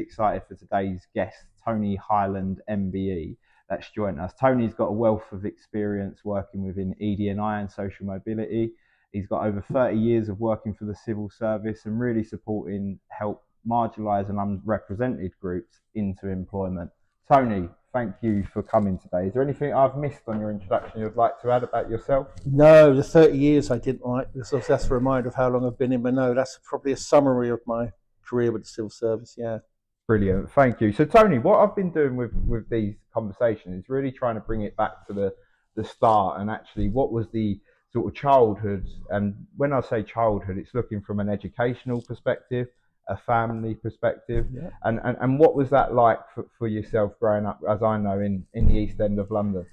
excited for today's guest, Tony Hyland MBE, that's joined us. Tony's got a wealth of experience working within ED&I and social mobility. He's got over 30 years of working for the civil service and really supporting help marginalised and unrepresented groups into employment. Tony, thank you for coming today. Is there anything I've missed on your introduction you'd like to add about yourself? No, the 30 years I didn't like, because that's a reminder of how long I've been in, but no, that's probably a summary of my career with the civil service, yeah. Brilliant, thank you. So Tony, what I've been doing with these conversations is really trying to bring it back to the start, and actually what was the sort of childhood, and when I say childhood, it's looking from an educational perspective, a family perspective, Yeah. and what was that like for yourself growing up, as I know, in the East End of London?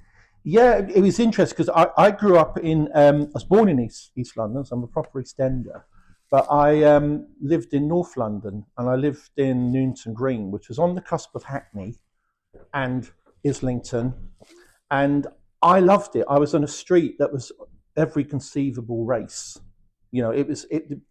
Yeah, it was interesting because I grew up I was born in East London, so I'm a proper East Ender, but I lived in North London, and I lived in Newington Green, which was on the cusp of Hackney and Islington, and I loved it. I was on a street that was every conceivable race. You know, it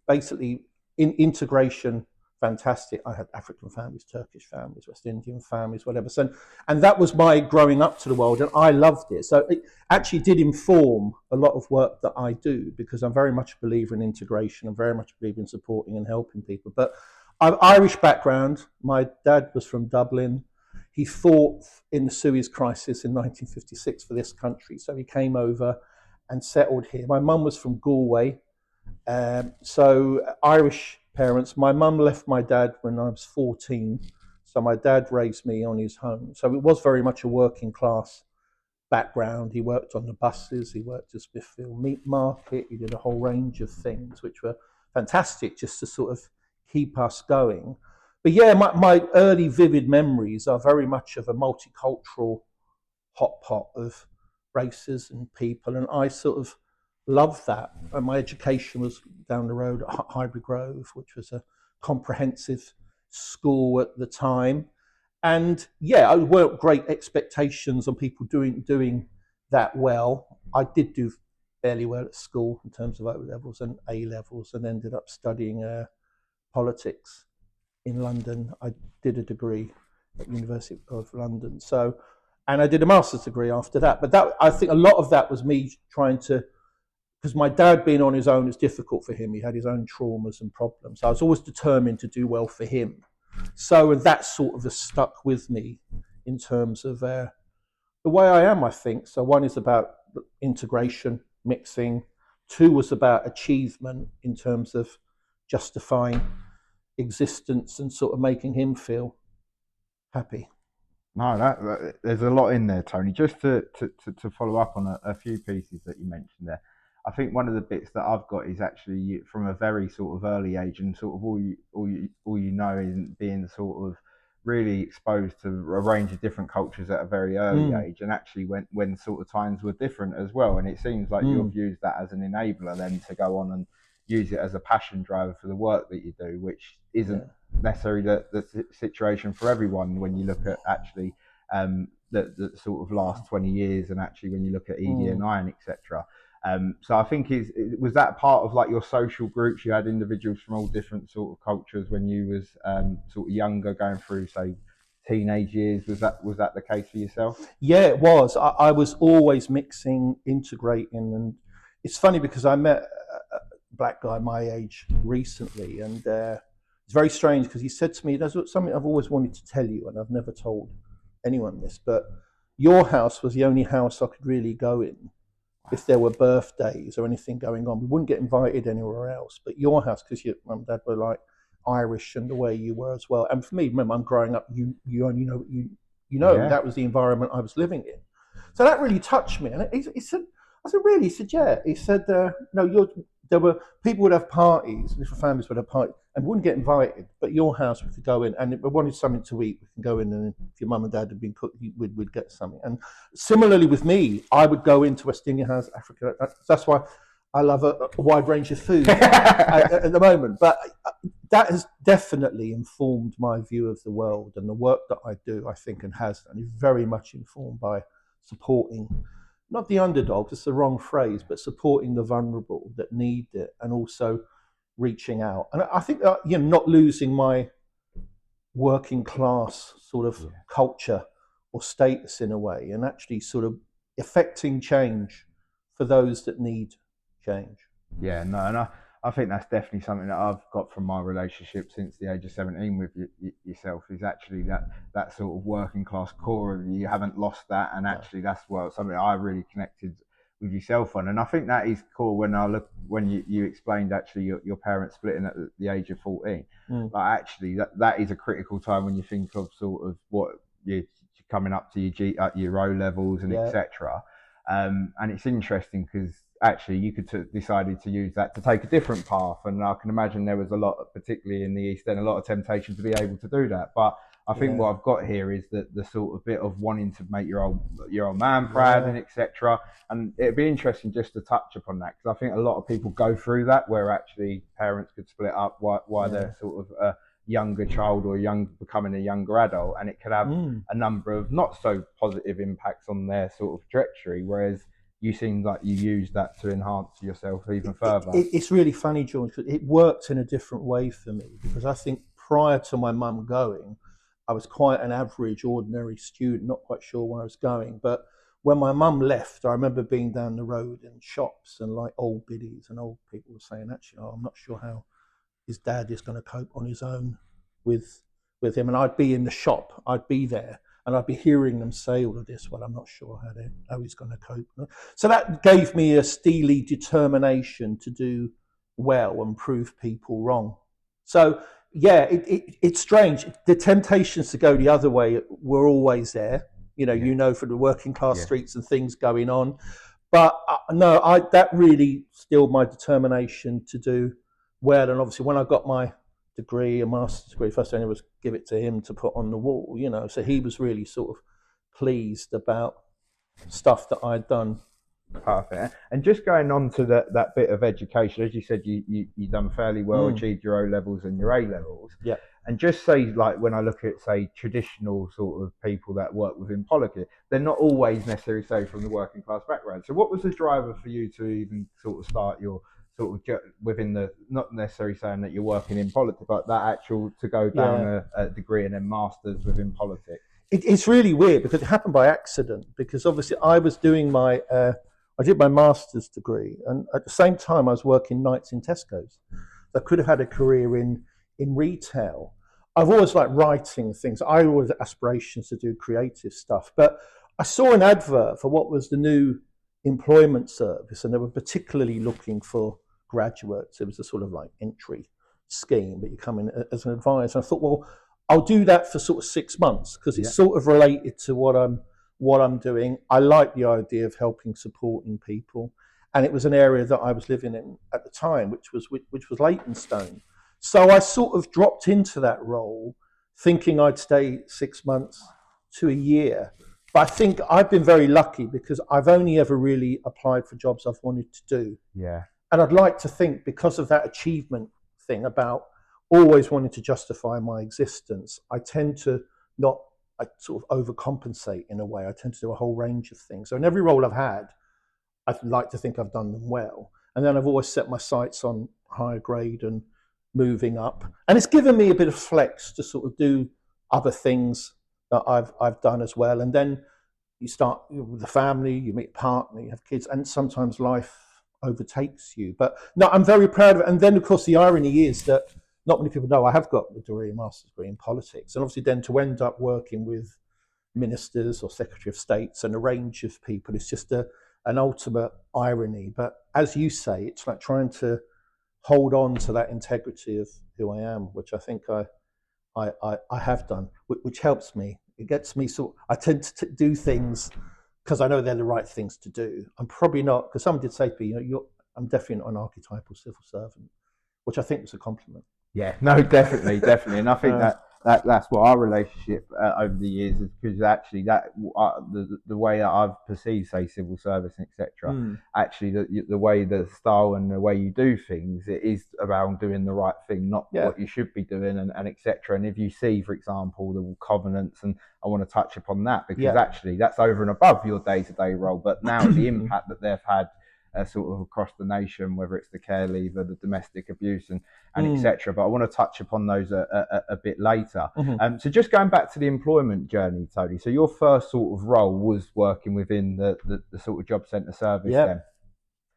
basically in integration. Fantastic. I had African families, Turkish families, West Indian families, whatever. So, and that was my growing up to the world, and I loved it. So it actually did inform a lot of work that I do, because I'm very much a believer in integration. I'm very much a believer in supporting and helping people. But I'm Irish background. My dad was from Dublin. He fought in the Suez Crisis in 1956 for this country. So he came over and settled here. My mum was from Galway. So Irish parents. My mum left my dad when I was 14, so my dad raised me on his own. So it was very much a working class background. He worked on the buses, he worked at Smithfield Meat Market, he did a whole range of things which were fantastic just to sort of keep us going. But yeah, my early vivid memories are very much of a multicultural hot pot of races and people, and I sort of loved that. And my education was down the road at Highbury Grove, which was a comprehensive school at the time. And yeah, I weren't great expectations on people doing that well. I did do fairly well at school in terms of O levels and A levels, and ended up studying politics in London. I did a degree at the University of London. So, and I did a master's degree after that. But that, I think a lot of that was me trying to, because my dad being on his own is difficult for him. He had his own traumas and problems. I was always determined to do well for him. So that sort of has stuck with me in terms of the way I am, I think. So one is about integration, mixing. Two was about achievement in terms of justifying existence and sort of making him feel happy. No, there's a lot in there, Tony. Just to follow up on a few pieces that you mentioned there. I think one of the bits that I've got is actually from a very sort of early age, and sort of all you know is being sort of really exposed to a range of different cultures at a very early age, and actually when sort of times were different as well. And it seems like you've used that as an enabler then to go on and use it as a passion driver for the work that you do, which isn't necessarily the situation for everyone when you look at actually the sort of last 20 years, and actually when you look at ED&I and etc. So I think was that part of like your social groups? You had individuals from all different sort of cultures when you was sort of younger, going through say teenage years. Was that the case for yourself? Yeah, it was. I was always mixing, integrating, and it's funny because I met a black guy my age recently, and it's very strange because he said to me, "There's something I've always wanted to tell you, and I've never told anyone this, but your house was the only house I could really go in if there were birthdays or anything going on. We wouldn't get invited anywhere else, but your house, because your mum and dad were like Irish and the way you were as well. And for me, remember, I'm growing up, you only know that was the environment I was living in. So that really touched me. And he said, I said, really? He said, yeah. He said, no, there were people would have parties, different families would have parties, and wouldn't get invited. But your house, we could go in, and if we wanted something to eat, we can go in, and if your mum and dad had been cooked, we'd get something. And similarly with me, I would go into West Indian house, Africa. That's why I love a wide range of food at the moment. But that has definitely informed my view of the world, and the work that I do, I think, and is very much informed by supporting, not the underdogs, it's the wrong phrase, but supporting the vulnerable that need it, and also reaching out. And I think that, not losing my working class sort of Yeah. culture or status in a way, and actually sort of effecting change for those that need change. Yeah, no, and I think that's definitely something that I've got from my relationship since the age of 17 with yourself is actually that sort of working class core of you. You haven't lost that, and No. actually that's something I really connected with yourself on. And I think that is cool when I look when you explained actually your parents splitting at the age of 14. Mm. Like actually that is a critical time when you think of sort of what you're coming up to your O levels and Yeah. etc. And it's interesting because actually you could decided to use that to take a different path, and I can imagine there was a lot, particularly in the East End, a lot of temptation to be able to do that. But I think Yeah. what I've got here is that the sort of bit of wanting to make your old man proud Yeah. and etc. And it'd be interesting just to touch upon that because I think a lot of people go through that where actually parents could split up while Yeah. they're sort of a younger child or becoming a younger adult, and it could have Mm. a number of not so positive impacts on their sort of trajectory. Whereas you seem like you use that to enhance yourself even further. It's really funny, George. It worked in a different way for me because I think prior to my mum going, I was quite an average, ordinary student, not quite sure where I was going. But when my mum left, I remember being down the road in shops and like old biddies and old people were saying, actually, oh, I'm not sure how his dad is going to cope on his own with with him. And I'd be in the shop, I'd be there, and I'd be hearing them say all of this. Well, I'm not sure how he's going to cope. So that gave me a steely determination to do well and prove people wrong. So yeah, it's strange. The temptations to go the other way were always there. Yeah, For the working class yeah, streets and things going on. But no, that really stilled my determination to do well. And obviously, when I got my degree, a master's degree, first thing I did was give it to him to put on the wall. So he was really sort of pleased about stuff that I'd done. perfect. And just going on to that bit of education, as you said, you done fairly well, Mm, achieved your O levels and your A levels. yeah, And just say, like, when I look at, say, traditional sort of people that work within politics, they're not always necessarily, say, from the working class background. So, what was the driver for you to even sort of start your sort of within the, not necessarily saying that you're working in politics, but that actual to go down yeah. a degree and then masters within politics? It's really weird because it happened by accident. Because obviously, I did my master's degree, and at the same time, I was working nights in Tesco's. I could have had a career in retail. I've always liked writing things. I always had aspirations to do creative stuff, but I saw an advert for what was the new employment service, and they were particularly looking for graduates. It was a sort of like entry scheme, but you come in as an advisor. I thought, well, I'll do that for sort of 6 months because Yeah, it's sort of related to what I'm doing. I like the idea of helping, supporting people, and it was an area that I was living in at the time, which was Leytonstone. So I sort of dropped into that role, thinking I'd stay 6 months to a year. But I think I've been very lucky because I've only ever really applied for jobs I've wanted to do. yeah, And I'd like to think because of that achievement thing about always wanting to justify my existence, I tend to not I sort of overcompensate in a way. I tend to do a whole range of things. So in every role I've had, I'd like to think I've done them well. And then I've always set my sights on higher grade and moving up. And it's given me a bit of flex to sort of do other things that I've done as well. And then you start with the family, you meet a partner, you have kids, and sometimes life overtakes you. But no, I'm very proud of it. And then, of course, the irony is that not many people know I have got a master's degree in politics. And obviously, then to end up working with ministers or Secretary of States and a range of people, it's just an ultimate irony. But as you say, it's like trying to hold on to that integrity of who I am, which I think I have done, which helps me. It gets me I tend to do things because I know they're the right things to do. I'm probably not, because someone did say to me, I'm definitely not an archetypal civil servant, which I think was a compliment. yeah. No, definitely, definitely. And I think Uh, that's what our relationship over the years is because actually the way that I've perceived, say, civil service, etc. mm, Actually, the way the style and the way you do things, it is around doing the right thing, not yeah, what you should be doing, and etc. And if you see, for example, the covenants, and I want to touch upon that because yeah, actually that's over and above your day to day role, but now the impact that they've had sort of across the nation, whether it's the care leaver, the domestic abuse, and Mm. etc. But I want to touch upon those a bit later. Hmm. So just going back to the employment journey, Tony. So your first sort of role was working within the sort of job centre service Yeah. then.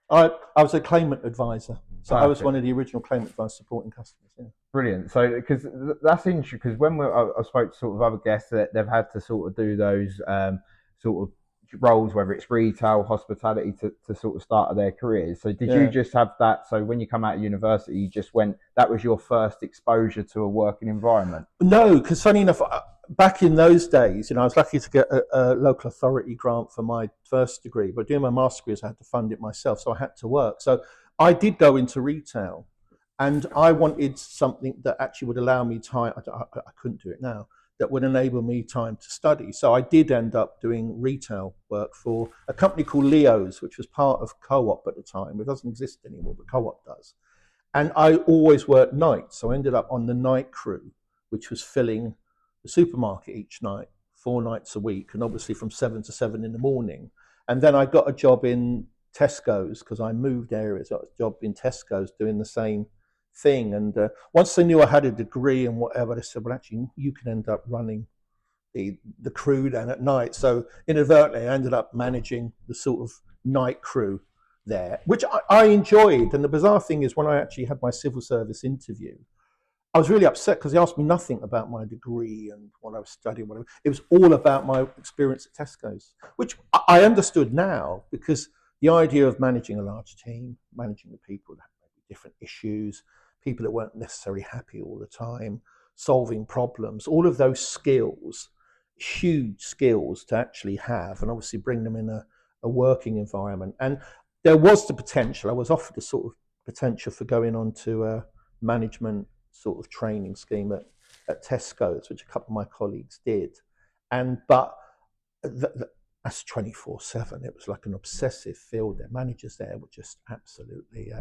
I was a claimant advisor. So I was one Perfect. of the original claimant advisors supporting customers. Yeah. Brilliant. So, because that's interesting, because when I spoke to sort of other guests that they've had to sort of do those sort of roles, whether it's retail, hospitality, to sort of start their careers. So, did you Yeah. just have that? So, when you come out of university, you just went, that was your first exposure to a working environment? No, because funny enough, back in those days, I was lucky to get a local authority grant for my first degree, but doing my master's degrees, I had to fund it myself, so I had to work. So I did go into retail, and I wanted something that actually would allow me time. I couldn't do it now. That would enable me time to study. So I did end up doing retail work for a company called Leo's, which was part of Co-op at the time. It doesn't exist anymore, but Co-op does. And I always worked nights, so I ended up on the night crew, which was filling the supermarket each night, 4 nights a week, and obviously from 7 to 7 in the morning. And then I got a job in Tesco's because I moved areas. I got a job in Tesco's doing the same thing. And once they knew I had a degree and whatever, they said, well, actually, you can end up running the crew down at night. So inadvertently, I ended up managing the sort of night crew there, which I enjoyed. And the bizarre thing is, when I actually had my civil service interview, I was really upset because they asked me nothing about my degree and what I was studying, whatever. It was all about my experience at Tesco's, which I understood now, because the idea of managing a large team, managing the people that had different issues, people that weren't necessarily happy all the time, solving problems, all of those skills, huge skills to actually have, and obviously bring them in a working environment. And there was the potential. I was offered a sort of potential for going on to a management sort of training scheme at Tesco's, which a couple of my colleagues did. And but that's 24/7. It was like an obsessive field. Their managers there were just absolutely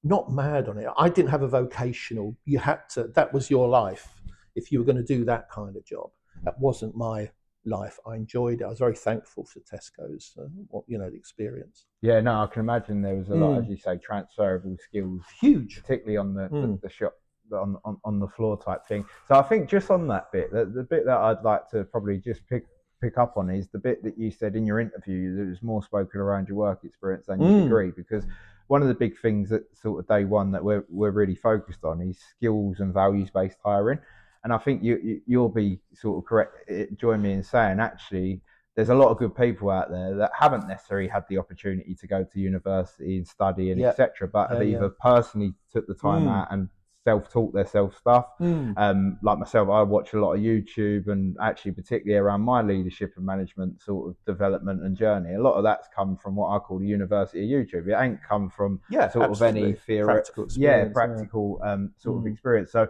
not mad on it. I didn't have a vocational. You had to. That was your life if you were going to do that kind of job. That wasn't my life. I enjoyed it. I was very thankful for Tesco's, the experience. Yeah, no, I can imagine there was a lot, as Mm. you say, transferable skills, Huge. particularly on Mm. the shop, on the floor type thing. So I think just on that bit, the bit that I'd like to probably just pick up on is the bit that you said in your interview that was more spoken around your work experience than your Mm. degree, because one of the big things that sort of day one that we're really focused on is skills and values based hiring. And I think you'll be sort of correct, join me in saying actually there's a lot of good people out there that haven't necessarily had the opportunity to go to university and study and Yeah. etc., but have Yeah. Yeah. either personally took the time Mm. out and self-taught themselves stuff. Mm. Like myself, I watch a lot of YouTube, and actually, particularly around my leadership and management sort of development and journey, a lot of that's come from what I call the University of YouTube. It ain't come from Yeah, sort of any absolutely. theory, Practical yeah, experience. Yeah. practical sort of Mm. experience. So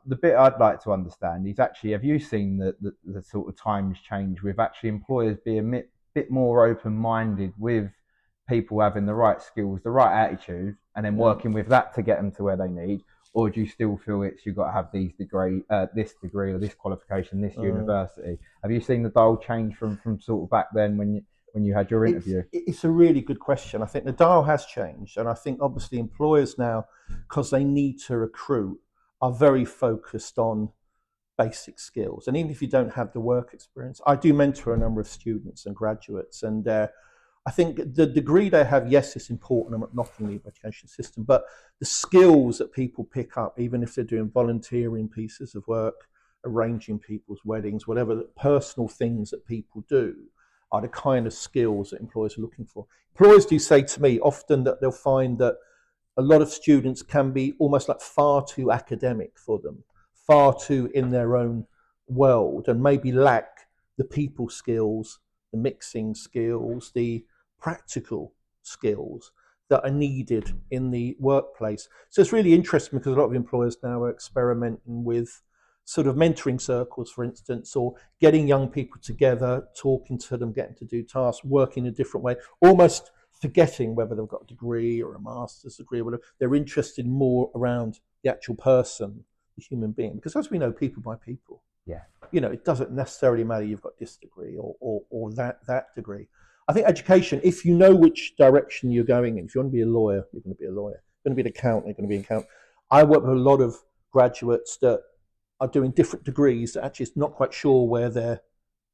the bit I'd like to understand is actually, have you seen the sort of times change with actually employers being a bit more open minded with people having the right skills, the right attitude, and then Yeah. working with that to get them to where they need? Or do you still feel it's you've got to have this degree or this qualification, this Uh, university? Have you seen the dial change from sort of back then when you had your it's interview? it's a really good question. I think the dial has changed, and I think obviously employers now, because they need to recruit, are very focused on basic skills. And even if you don't have the work experience, I do mentor a number of students and graduates, and I think the degree they have, yes, it's important. I'm not knocking the education system, but the skills that people pick up, even if they're doing volunteering pieces of work, arranging people's weddings, whatever the personal things that people do, are the kind of skills that employers are looking for. Employers do say to me often that they'll find that a lot of students can be almost like far too academic for them, far too in their own world, and maybe lack the people skills, the mixing skills, the practical skills that are needed in the workplace. So it's really interesting because a lot of employers now are experimenting with sort of mentoring circles, for instance, or getting young people together, talking to them, getting to do tasks, working in a different way, almost forgetting whether they've got a degree or a master's degree or whatever. They're interested more around the actual person, the human being, because as we know, people by people. Yeah. It doesn't necessarily matter you've got this degree or that degree. I think education, if you know which direction you're going in, if you want to be a lawyer, you're going to be a lawyer. If you're going to be an accountant, you're going to be an accountant. I work with a lot of graduates that are doing different degrees that actually is not quite sure where they're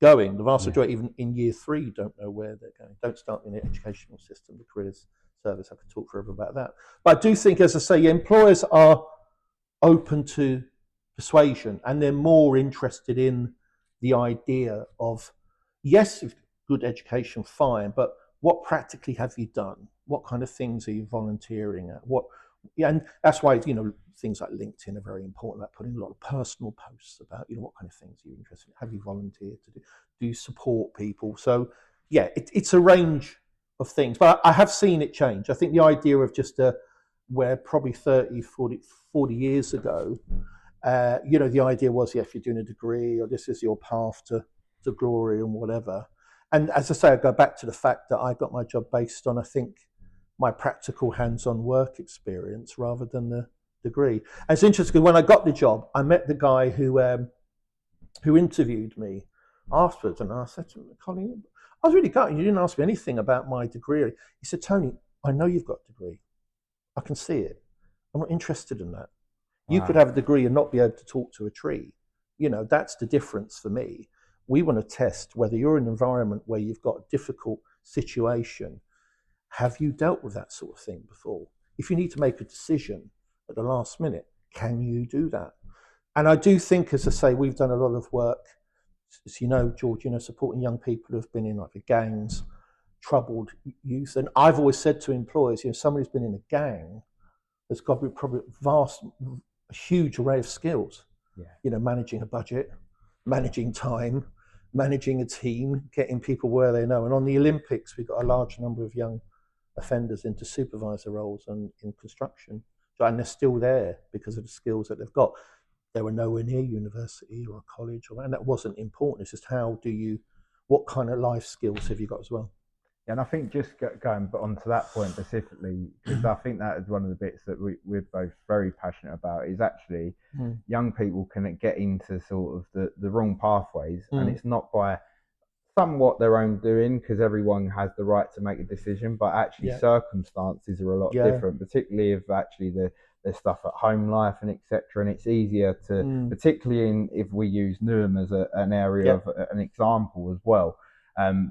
going. The vast Yeah. majority, even in year 3, don't know where they're going. Don't start in the educational system, the careers service. I could talk forever about that. But I do think, as I say, employers are open to persuasion, and they're more interested in the idea of, yes, good education, fine, but what practically have you done? What kind of things are you volunteering at? And that's why, things like LinkedIn are very important, about putting a lot of personal posts about, what kind of things are you interested in? Have you volunteered to do? Do you support people? So yeah, it's a range of things, but I have seen it change. I think the idea of just where probably 30, 40 years ago, the idea was, yeah, if you're doing a degree or this is your path to glory and whatever. And as I say, I go back to the fact that I got my job based on, I think, my practical hands-on work experience rather than the degree. And it's interesting because when I got the job, I met the guy who interviewed me afterwards, and I said to him, Colin, I was really gutted. You didn't ask me anything about my degree. He said, Tony, I know you've got a degree. I can see it. I'm not interested in that. You could have a degree and not be able to talk to a tree. That's the difference for me. We want to test whether you're in an environment where you've got a difficult situation. Have you dealt with that sort of thing before? If you need to make a decision at the last minute, can you do that? And I do think, as I say, we've done a lot of work, as you know, George, supporting young people who have been in like the gangs, troubled youth. And I've always said to employers, somebody who's been in a gang has got to be probably a huge array of skills. Yeah. Managing a budget, managing time, managing a team, getting people where they know. And on the Olympics, we've got a large number of young offenders into supervisor roles and in construction. And they're still there because of the skills that they've got. They were nowhere near university or college, and that wasn't important. It's just what kind of life skills have you got as well? And I think just going on to that point specifically, because I think that is one of the bits that we're both very passionate about, is actually young people can get into sort of the wrong pathways, and it's not by somewhat their own doing, because everyone has the right to make a decision, but actually circumstances are a lot different, particularly if actually there's stuff at home life and etc. And it's easier to, particularly if we use Newham as an area of an example as well.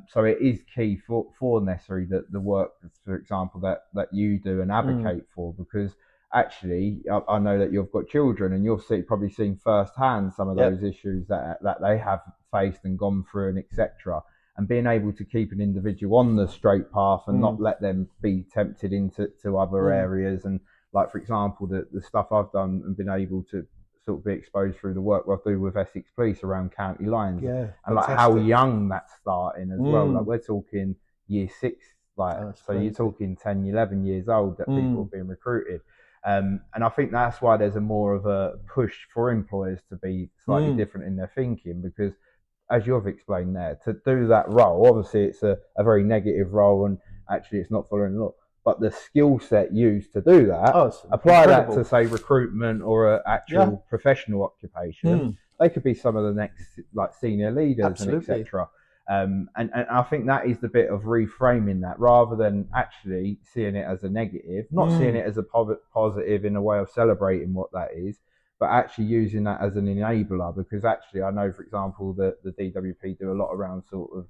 So it is key for necessary that the work, for example, that you do and advocate for, because actually I know that you've got children and you've probably seen firsthand some of those issues that they have faced and gone through and etc. And being able to keep an individual on the straight path and not let them be tempted into other areas. And like, for example, the stuff I've done and been able to sort of be exposed through the work I do with Essex Police around county lines, and like how young that's starting as well. Like we're talking year 6, so you're talking 10, 11 years old that people are being recruited. And I think that's why there's a more of a push for employers to be slightly different in their thinking, because as you've explained there, to do that role, obviously it's a very negative role and actually it's not following the law. But the skill set used to do that, apply that to, say, recruitment or an actual professional occupation. They could be some of the next senior leaders and etc. And I think that is the bit of reframing that, rather than actually seeing it as a negative, not seeing it as a positive in a way of celebrating what that is, but actually using that as an enabler. Because actually I know, for example, that the DWP do a lot around sort of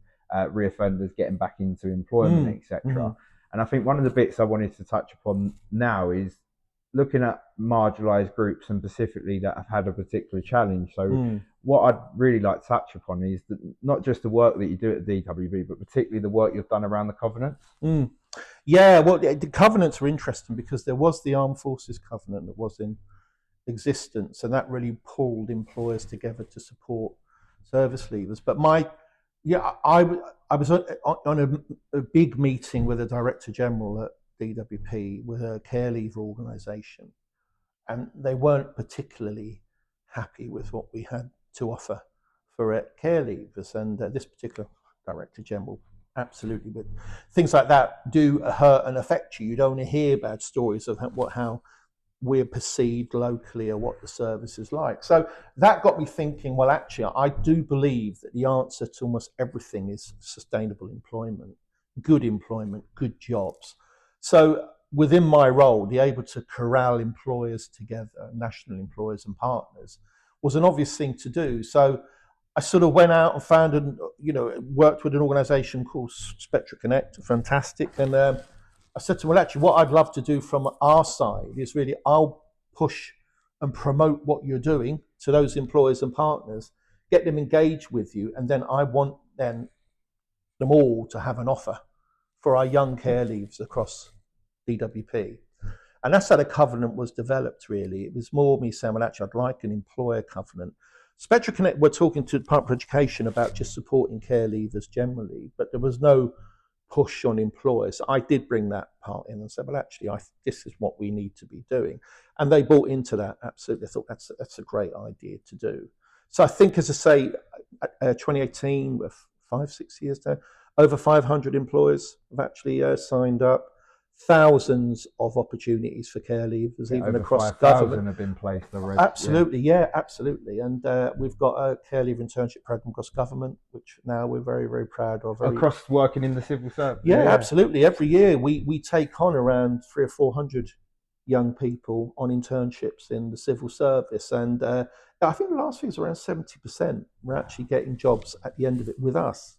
reoffenders getting back into employment, etc. And I think one of the bits I wanted to touch upon now is looking at marginalised groups, and specifically that have had a particular challenge. So what I'd really like to touch upon is that not just the work that you do at the DWB, but particularly the work you've done around the covenants. Yeah, well, the covenants were interesting because there was the Armed Forces Covenant that was in existence, and that really pulled employers together to support service leavers. But I was on a big meeting with the Director General at DWP with a care leaver organisation, and they weren't particularly happy with what we had to offer for care leavers. And this particular Director General, absolutely, but things like that do hurt and affect you. You don't want to hear bad stories of how we're perceived locally or what the service is like. So that got me thinking, well, actually, I do believe that the answer to almost everything is sustainable employment. good employment, good jobs. So within my role, the able to corral employers together, national employers and partners, was an obvious thing to do. So I sort of went out and found and worked with an organisation called Spectra Connect, fantastic. And I said to them, well, actually, what I'd love to do from our side is really I'll push and promote what you're doing to those employers and partners, get them engaged with you, and then I want them all to have an offer for our young care leavers across DWP. And that's how the covenant was developed, really. It was more me saying, well, actually, I'd like an employer covenant. Spectra Connect, we're talking to the Department of Education about just supporting care leavers generally, but there was no push on employers. I did bring that part in and said, well, actually, this is what we need to be doing. And they bought into that, absolutely. I thought that's a great idea to do. So I think, as I say, 2018, we're 5-6 years now, over 500 employers have actually signed up. Thousands of opportunities for care leavers, even across government. Have been placed already. Absolutely, yeah, absolutely. And we've got a care leaver internship program across government, which now we're very, very proud of. Across working in the civil service. Yeah, absolutely. Every year we take on around 300 or 400 young people on internships in the civil service, and I think the last thing is around 70% were actually getting jobs at the end of it with us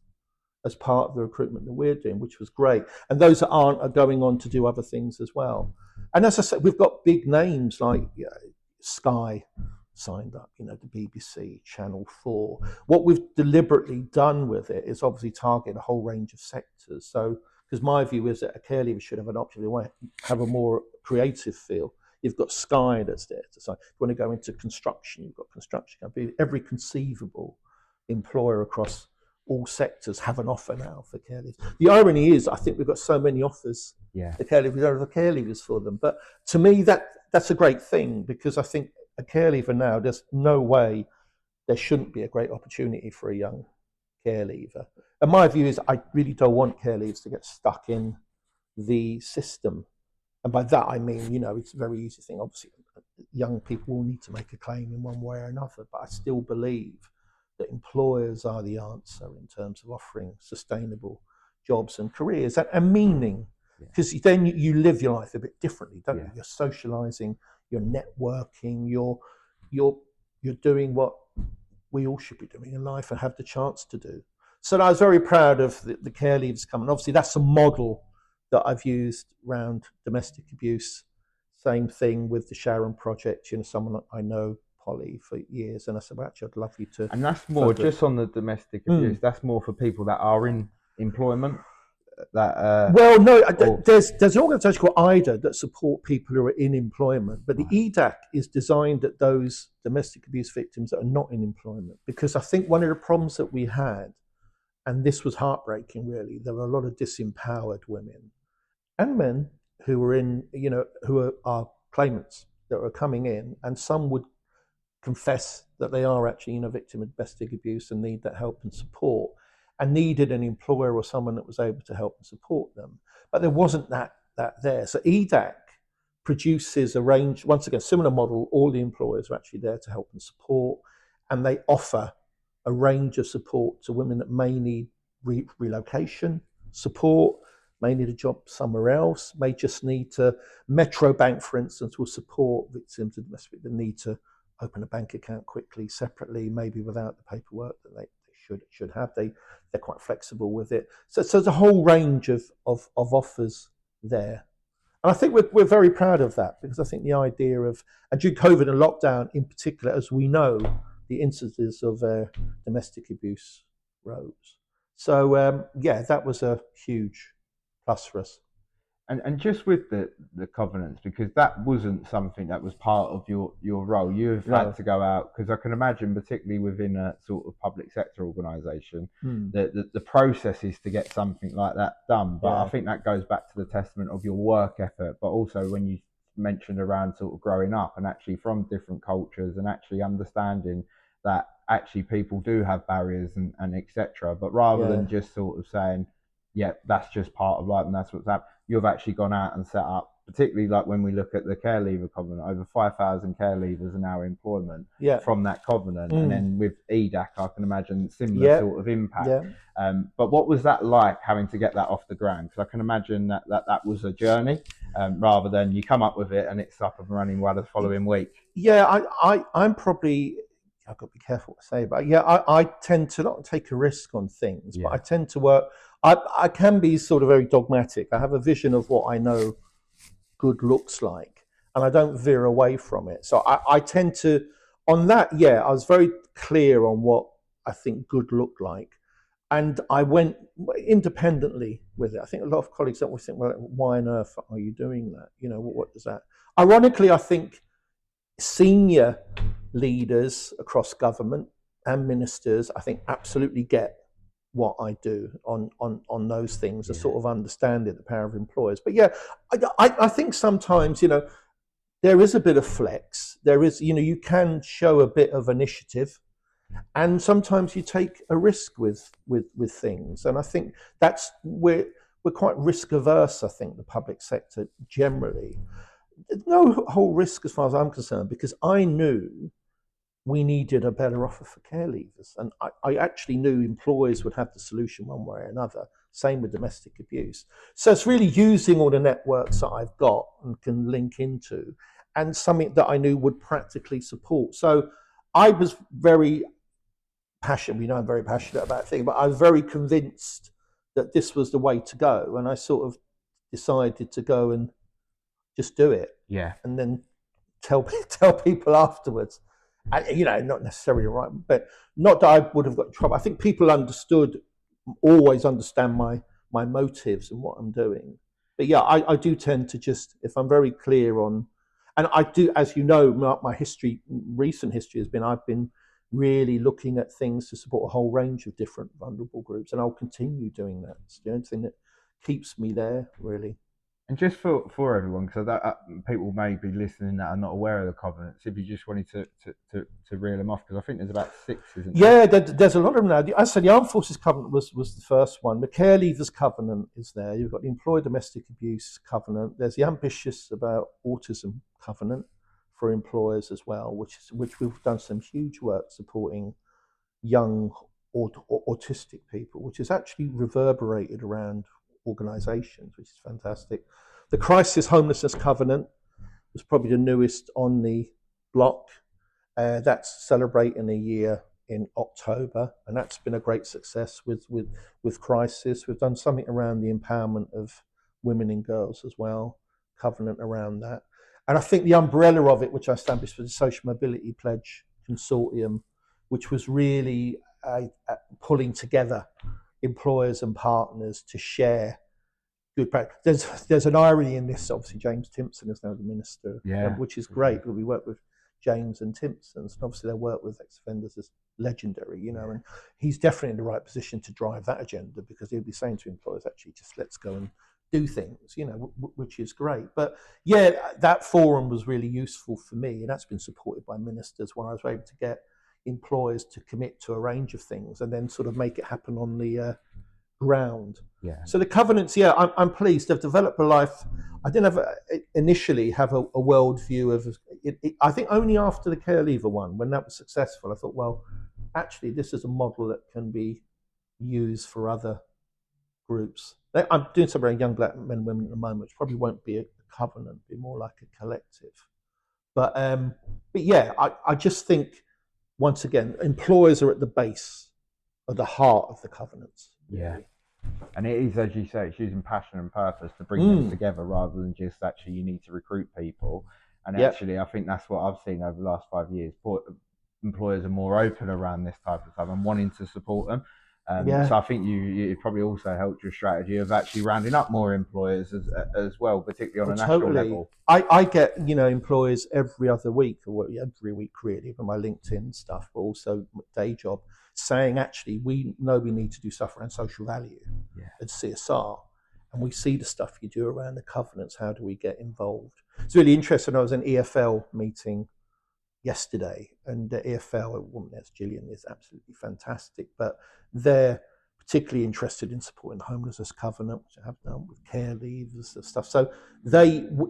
as part of the recruitment that we're doing, which was great. And those that aren't are going on to do other things as well. And as I said, we've got big names like Sky signed up, the BBC, Channel 4. What we've deliberately done with it is obviously target a whole range of sectors. So, because my view is that a care leaver should have an option, they want to have a more creative feel. You've got Sky that's there to say, if you want to go into construction, you've got construction company. Every conceivable employer across all sectors have an offer now for care leavers. The irony is, I think we've got so many offers for care leavers, we don't have care leavers for them. But to me, that's a great thing, because I think a care leaver now, there's no way there shouldn't be a great opportunity for a young care leaver. And my view is, I really don't want care leavers to get stuck in the system. And by that, I mean, it's a very easy thing. Obviously, young people will need to make a claim in one way or another, but I still believe that employers are the answer in terms of offering sustainable jobs and careers and meaning, because then you live your life a bit differently, don't you? You're socializing, you're networking, you're doing what we all should be doing in life and have the chance to do. So I was very proud of the care leavers coming. Obviously, that's a model that I've used around domestic abuse. Same thing with the Sharon Project. Someone I know, Polly, for years, and I said, well, actually, I'd love you to. And that's more just on the domestic abuse. That's more for people that are in employment. Well, no, there's an organisation called IDA that support people who are in employment, but the EDAC is designed at those domestic abuse victims that are not in employment, because I think one of the problems that we had, and this was heartbreaking, really, there were a lot of disempowered women and men who were in, who are claimants that were coming in, and some would confess that they are actually a victim of domestic abuse and need that help and support, and needed an employer or someone that was able to help and support them. But there wasn't that there. So EDAC produces a range, once again, similar model. All the employers are actually there to help and support, and they offer a range of support to women that may need relocation support, may need a job somewhere else, may just need to, Metro Bank, for instance, will support victims of domestic that need to open a bank account quickly, separately, maybe without the paperwork that they should have. They're quite flexible with it. So there's a whole range of offers there. And I think we're very proud of that, because I think the idea of, and during COVID and lockdown in particular, as we know, the instances of domestic abuse rose. So that was a huge plus for us. And just with the covenants, because that wasn't something that was part of your role. You've had to go out, because I can imagine, particularly within a sort of public sector organisation, the process is to get something like that done. But I think that goes back to the testament of your work ethic, but also when you mentioned around sort of growing up and actually from different cultures and actually understanding that actually people do have barriers and etc. But rather than just sort of saying, yeah, that's just part of life and that's what's happened, you've actually gone out and set up particularly like when we look at the care leaver covenant, over 5,000 care leavers are now in employment Yeah. from that covenant. And then with EDAC, I can imagine similar Yeah. sort of impact. Yeah. But what was that like, having to get that off the ground? Because I can imagine that was a journey, rather than you come up with it and it's up and running by the following week. Yeah, I'm probably, I've got to be careful what I say, but yeah, I tend to not take a risk on things, but I tend to work. I can be sort of very dogmatic. I have a vision of what I know good looks like, and I don't veer away from it. So I tend to, on that, yeah, I was very clear on what I think good looked like. And I went independently with it. I think a lot of colleagues always think, well, why on earth are you doing that? You know, what does that? Ironically, I think senior leaders across government and ministers, I think, absolutely get what I do on those things and sort of understand it, the power of employers. But yeah, I think sometimes, you know, there is a bit of flex. There is, you know, you can show a bit of initiative, and sometimes you take a risk with things. And I think that's we're quite risk averse. I think the public sector generally. No whole risk as far as I'm concerned, because I knew we needed a better offer for care leavers. And I actually knew employers would have the solution one way or another. Same with domestic abuse. So it's really using all the networks that I've got and can link into, and something that I knew would practically support. So I was very passionate. We know I'm very passionate about things, but I was very convinced that this was the way to go. And I sort of decided to go and just do it. Yeah. And then tell people afterwards. And, you know, not necessarily right, but not that I would have got in trouble. I think people always understand my motives and what I'm doing. But yeah, I do tend to just, if I'm very clear on, and I do, as you know, my history, recent history has been, I've been really looking at things to support a whole range of different vulnerable groups, and I'll continue doing that. It's the only thing that keeps me there, really. And just for everyone, because people may be listening that are not aware of the covenants, if you just wanted to reel them off, because I think there's about 6, isn't there? Yeah, there's a lot of them now. I said the Armed Forces Covenant was the first one. The Care Leavers Covenant is there. You've got the Employer Domestic Abuse Covenant. There's the Ambitious About Autism Covenant for employers as well, which we've done some huge work supporting young autistic people, which has actually reverberated around organisations, which is fantastic. The Crisis Homelessness Covenant was probably the newest on the block. That's celebrating a year in October, and that's been a great success with Crisis. We've done something around the empowerment of women and girls as well, covenant around that. And I think the umbrella of it, which I established for the Social Mobility Pledge Consortium, which was really pulling together employers and partners to share good practice. There's an irony in this. Obviously, James Timpson is now the minister, which is great. We work with James and Timpson's, and obviously their work with ex-offenders is legendary, you know, and he's definitely in the right position to drive that agenda, because he'll be saying to employers, actually, just let's go and do things, you know, which is great. But yeah, that forum was really useful for me, and that's been supported by ministers, where I was able to get employers to commit to a range of things and then sort of make it happen on the ground. Yeah. So the covenants, yeah, I'm pleased. They've developed a life. I didn't initially have a world view of it. I think only after the care leaver one, when that was successful, I thought, well, actually, this is a model that can be used for other groups. I'm doing something around young black men and women at the moment, which probably won't be a covenant, be more like a collective. But yeah, I just think, once again, employers are at the base, at the heart of the covenants. Really. Yeah. And it is, as you say, it's using passion and purpose to bring them together, rather than just actually you need to recruit people. And actually, I think that's what I've seen over the last 5 years. Employers are more open around this type of stuff and wanting to support them. So I think it probably also helped your strategy of actually rounding up more employers as well, particularly on a national level. I get, you know, employers every other week, or every week really, for my LinkedIn stuff, but also my day job, saying, actually, we know we need to do stuff around social value and CSR, and we see the stuff you do around the covenants. How do we get involved? It's really interesting. I was in an EFL meeting yesterday, and the EFL, a woman, that's Gillian, is absolutely fantastic, but their particularly interested in supporting the homelessness covenant, which I have done with care leavers and stuff. So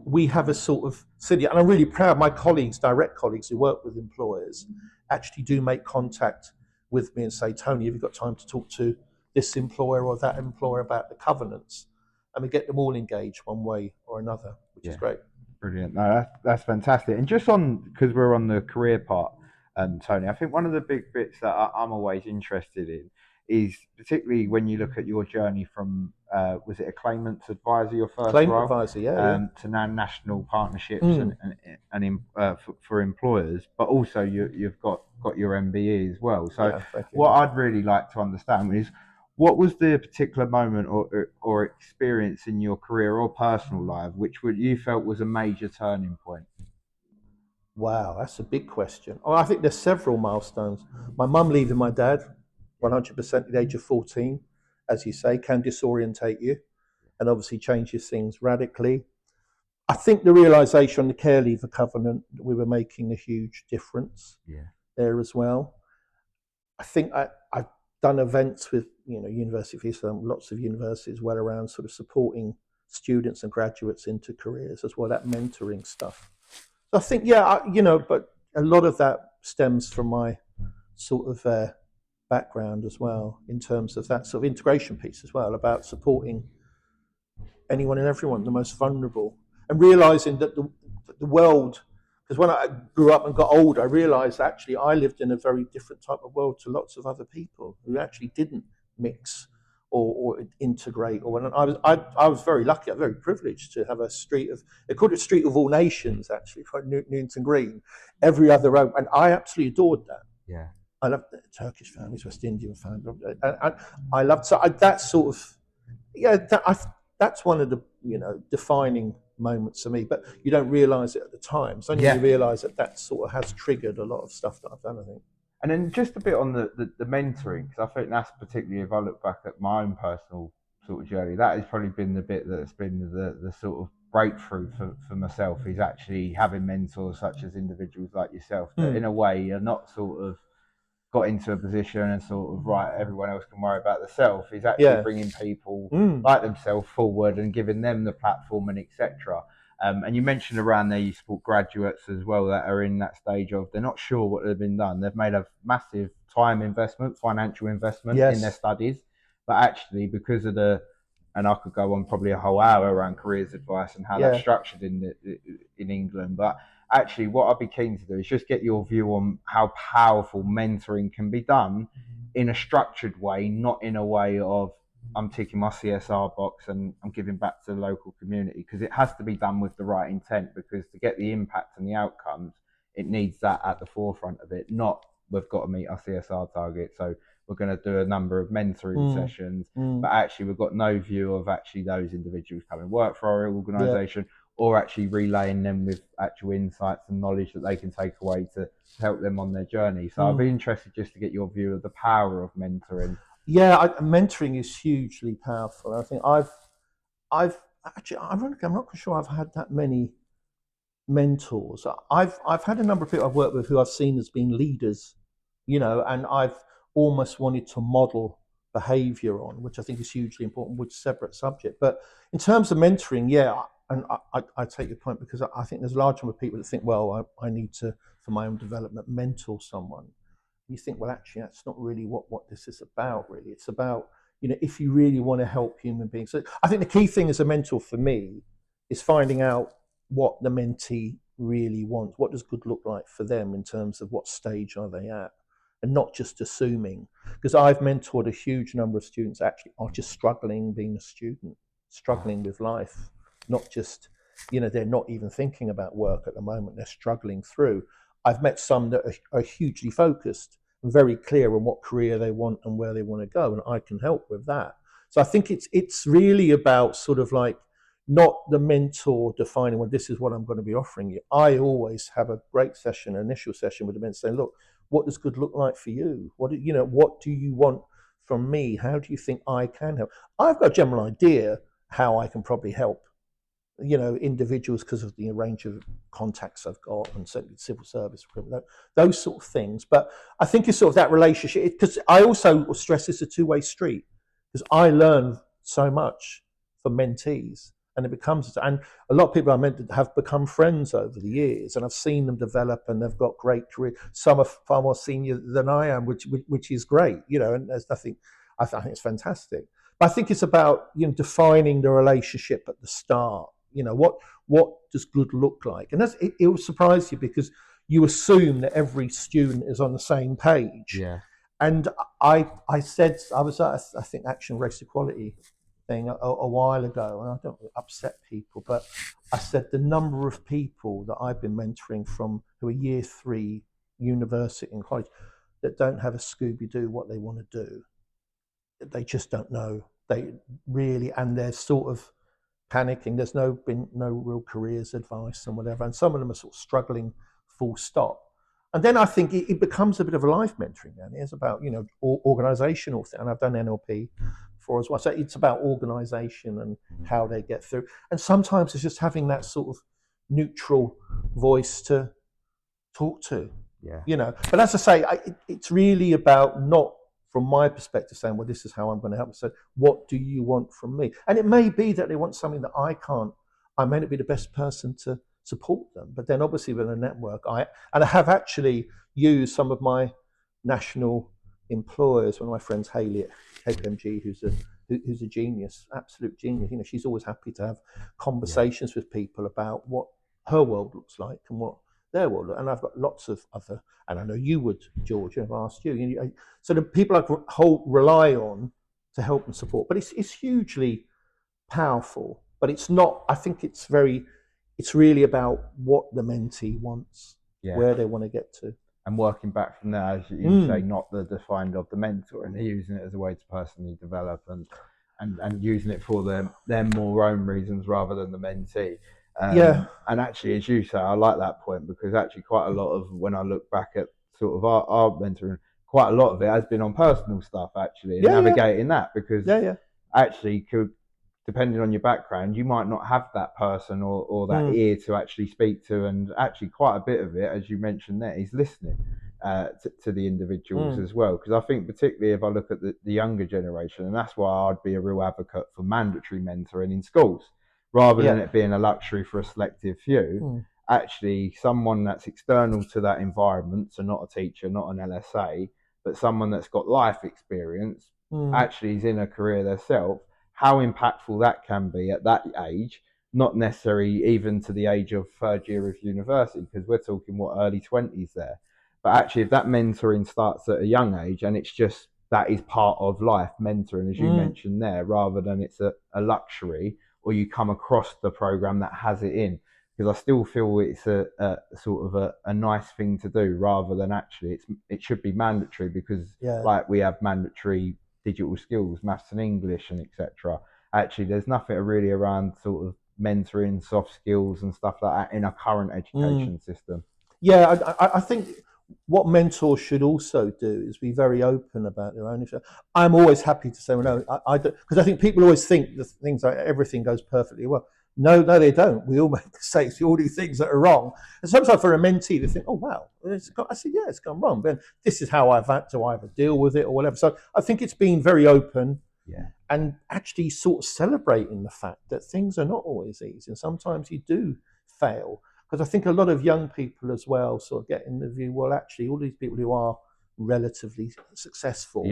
we have a sort of city, and I'm really proud. My colleagues, direct colleagues who work with employers, actually do make contact with me and say, Tony, have you got time to talk to this employer or that employer about the covenants? And we get them all engaged one way or another, which is Yeah. great. Brilliant. No, that's fantastic. And just on, because we're on the career part, Tony, I think one of the big bits that I'm always interested in is particularly when you look at your journey from, was it a claimants advisor, your first Claimant role, advisor, yeah. to now national partnerships Mm. for employers, but also you've got your MBE as well. So Yeah, thank you. what I'd really like to understand is, what was the particular moment or experience in your career or personal life which you felt was a major turning point? Wow, that's a big question. Oh, I think there's several milestones. My mum leaving my dad, 100% at the age of 14, as you say, can disorientate you and obviously changes things radically. I think the realization on the care leaver covenant that we were making a huge difference Yeah. there as well. I think I've done events with University of Islam, lots of universities, well around sort of supporting students and graduates into careers as well, that mentoring stuff. So I think, but a lot of that stems from my sort of background as well, in terms of that sort of integration piece as well, about supporting anyone and everyone, the most vulnerable, and realizing that the world, because when I grew up and got older, I realized actually I lived in a very different type of world to lots of other people who actually didn't mix or integrate. Or when I was very lucky, I'm very privileged to have a street of, they called it Street of All Nations actually, for Newton Green, every other road, and I absolutely adored that. Yeah. I loved the Turkish families, West Indian families. I loved that sort of, yeah. That's one of the defining moments for me. But you don't realise it at the time. It's only when you realise that sort of has triggered a lot of stuff that I've done, I think. And then just a bit on the mentoring, because I think that's particularly, if I look back at my own personal sort of journey, that has probably been the bit that's been the sort of breakthrough for myself, is actually having mentors such as individuals like yourself that in a way are not sort of got into a position and sort of, right, everyone else can worry about themselves, is actually bringing people like themselves forward and giving them the platform and etc. And you mentioned around there you support graduates as well that are in that stage of, they're not sure what they've been done. They've made a massive time investment, financial investment in their studies, but actually because of and I could go on probably a whole hour around careers advice and how that's structured in England, but actually what I'd be keen to do is just get your view on how powerful mentoring can be done in a structured way, not in a way of, I'm ticking my CSR box and I'm giving back to the local community, because it has to be done with the right intent, because to get the impact and the outcomes, it needs that at the forefront of it, not we've got to meet our CSR target, so we're going to do a number of mentoring sessions, but actually we've got no view of actually those individuals coming work for our organisation, or actually relaying them with actual insights and knowledge that they can take away to help them on their journey. So I'd be interested just to get your view of the power of mentoring. Yeah, mentoring is hugely powerful. I think I've actually, ironically, I'm not sure I've had that many mentors. I've had a number of people I've worked with who I've seen as being leaders, and I've almost wanted to model behaviour on, which I think is hugely important, which is a separate subject. But in terms of mentoring, and I take your point, because I think there's a large number of people that think, well, I need to, for my own development, mentor someone. You think, well, actually, that's not really what this is about, really. It's about, if you really want to help human beings. So I think the key thing as a mentor for me is finding out what the mentee really wants. What does good look like for them in terms of what stage are they at? And not just assuming. Because I've mentored a huge number of students that actually are just struggling being a student, struggling with life. Not just, they're not even thinking about work at the moment. They're struggling through. I've met some that are hugely focused and very clear on what career they want and where they want to go, and I can help with that. So I think it's really about sort of like, not the mentor defining, well, this is what I'm going to be offering you. I always have a great session, an initial session with the mentor, saying, look, what does good look like for you? What do you want from me? How do you think I can help? I've got a general idea how I can probably help individuals, because of the range of contacts I've got and certainly civil service recruitment, those sort of things. But I think it's sort of that relationship, because I also stress it's a two-way street. because I learn so much from mentees. And it becomes, and a lot of people I met have become friends over the years, and I've seen them develop, and they've got great careers. Some are far more senior than I am, which is great, and there's nothing. I think it's fantastic. But I think it's about defining the relationship at the start. What does good look like, and it will surprise you because you assume that every student is on the same page. Yeah. And I said I was at I think Action Race Equality thing a while ago, and I don't upset people, but I said the number of people that I've been mentoring from who are year 3 university and college that don't have a Scooby-Doo what they want to do. They just don't know. They really, and they're sort of panicking. There's been no real careers advice and whatever, and some of them are sort of struggling full stop. And then I think it becomes a bit of a life mentoring. Then it's about organizational thing, and I've done NLP for as well. So it's about organization and how they get through. And sometimes it's just having that sort of neutral voice to talk to. Yeah. But as I say, it's really about not from my perspective saying, well, this is how I'm going to help. So what do you want from me? And it may be that they want something that I may not be the best person to support them. But then obviously with a network, I have actually used some of my national employers. One of my friends, Hayley at KPMG, who's a genius, absolute genius. She's always happy to have conversations with people about what her world looks like and what their world. And I've got lots of other, and I know you would, George, I've asked you. So the people I rely on to help and support, but it's hugely powerful. But it's not. I think it's really about what the mentee wants, where they want to get to, and working back from there, as you say, not the defined of the mentor, and using it as a way to personally develop and using it for their more own reasons rather than the mentee. And actually, as you say, I like that point because actually quite a lot of when I look back at sort of our mentoring, quite a lot of it has been on personal stuff actually, and navigating that because actually depending on your background, you might not have that person or that ear to actually speak to, and actually quite a bit of it, as you mentioned there, is listening to the individuals as well. Because I think particularly if I look at the younger generation, and that's why I'd be a real advocate for mandatory mentoring in schools, rather than it being a luxury for a selective few. Actually, someone that's external to that environment, so not a teacher, not an LSA, but someone that's got life experience, actually is in a career themselves, how impactful that can be at that age, not necessarily even to the age of 3rd year of university, because we're talking early 20s there. But actually, if that mentoring starts at a young age, and it's just that is part of life, mentoring, as you mentioned there, rather than it's a luxury or you come across the program that has it in. Because I still feel it's a sort of a nice thing to do, rather than actually it should be mandatory, because like we have mandatory digital skills, maths and English and etc. Actually, there's nothing really around sort of mentoring, soft skills and stuff like that in a current education system. I think what mentors should also do is be very open about their own issue. I'm always happy to say, well, no, I don't, because I think people always think the things like everything goes perfectly well. No, they don't. We all make mistakes. We all do things that are wrong. And sometimes for a mentee, they think, oh, wow. I said, yeah, it's gone wrong. But this is how I've had to either deal with it or whatever. So I think it's been very open and actually sort of celebrating the fact that things are not always easy. And sometimes you do fail. Because I think a lot of young people as well sort of get in the view, well, actually, all these people who are relatively successful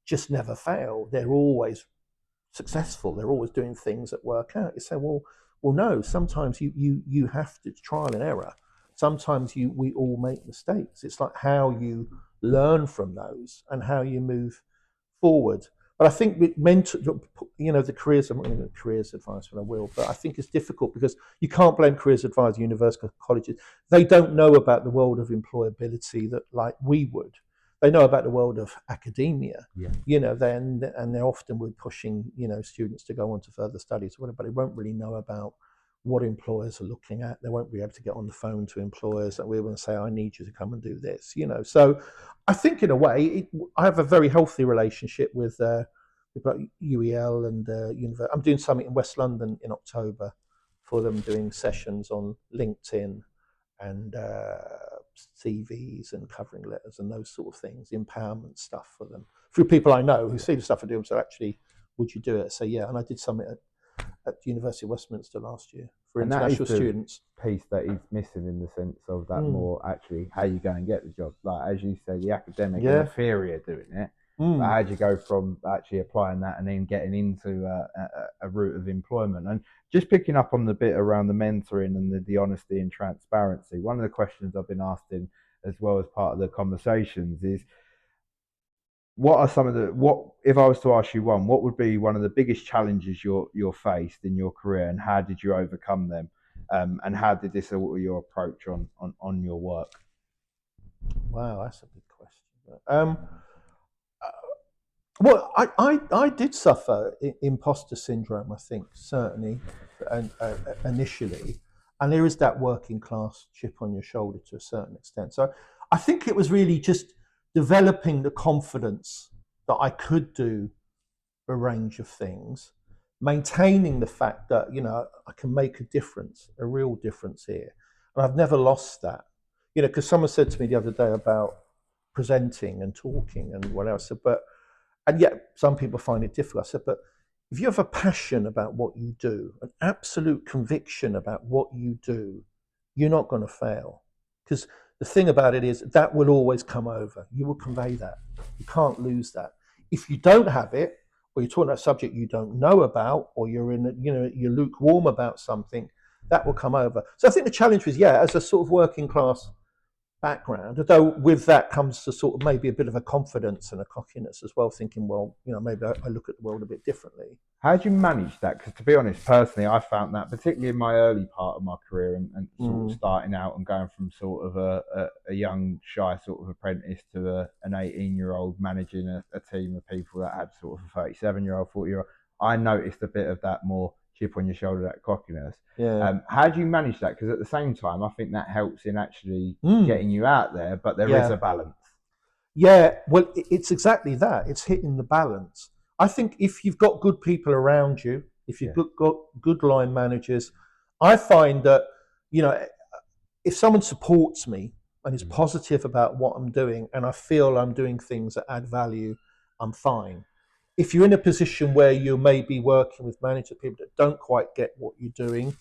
just never fail. They're always successful. They're always doing things that work out. You say, well, no. Sometimes you have to trial and error. Sometimes we all make mistakes. It's like how you learn from those and how you move forward. But I think with the careers, I'm not going to give careers advice, but I will. But I think it's difficult because you can't blame careers advisors, university colleges. They don't know about the world of employability that like we would. They know about the world of academia, and they're often pushing, students to go on to further studies or whatever, but they won't really know about what employers are looking at. They won't be able to get on the phone to employers that we're going to say, I need you to come and do this, So I think in a way, I have a very healthy relationship with UEL and university. I'm doing something in West London in October for them, doing sessions on LinkedIn and CVs and covering letters and those sort of things, empowerment stuff for them, through people I know who see the stuff I do. So actually, would you do it? So yeah, and I did something at the University of Westminster last year for And that is international the students. piece that is missing in the sense of that Mm. more actually how you go and get the job. Like as you say, the academic and the Yeah. theory are doing it, but Mm. how do you go from actually applying that and then getting into a route of employment? And just picking up on the bit around the mentoring and the honesty and transparency. One of the questions I've been asking as well as part of the conversations is what are some of the what if I was to ask you one, what would be one of the biggest challenges you're faced in your career, and how did you overcome them, and how did this alter your approach on your work? Wow, that's a big question. Well, I did suffer imposter syndrome, I think, certainly, initially. And there is that working class chip on your shoulder to a certain extent. So I think it was really just developing the confidence that I could do a range of things, maintaining the fact that, I can make a difference, a real difference here. And I've never lost that. Because someone said to me the other day about presenting and talking and whatever. I said, and yet some people find it difficult. I said, but if you have a passion about what you do, an absolute conviction about what you do, you're not going to fail. Because the thing about it is that will always come over. You will convey that. You can't lose that. If you don't have it, or you're talking about a subject you don't know about, or you're lukewarm about something, that will come over. So I think the challenge was, as a sort of working class background, although with that comes to sort of maybe a bit of a confidence and a cockiness as well, thinking, well, maybe I look at the world a bit differently. How do you manage that? Because to be honest, personally, I found that particularly in my early part of my career and sort of starting out and going from sort of a young, shy sort of apprentice to an 18-year-old managing a team of people that had sort of a 37-year-old, 40-year-old, I noticed a bit of that more chip on your shoulder, that cockiness. Yeah. How do you manage that? Because at the same time, I think that helps in actually Mm. getting you out there, but there is Yeah. a balance. Yeah. Well, it's exactly that. It's hitting the balance. I think if you've got good people around you, if you've Yeah. got good line managers, I find that, if someone supports me and is positive about what I'm doing and I feel I'm doing things that add value, I'm fine. If you're in a position where you may be working with managers, people that don't quite get what you're doing,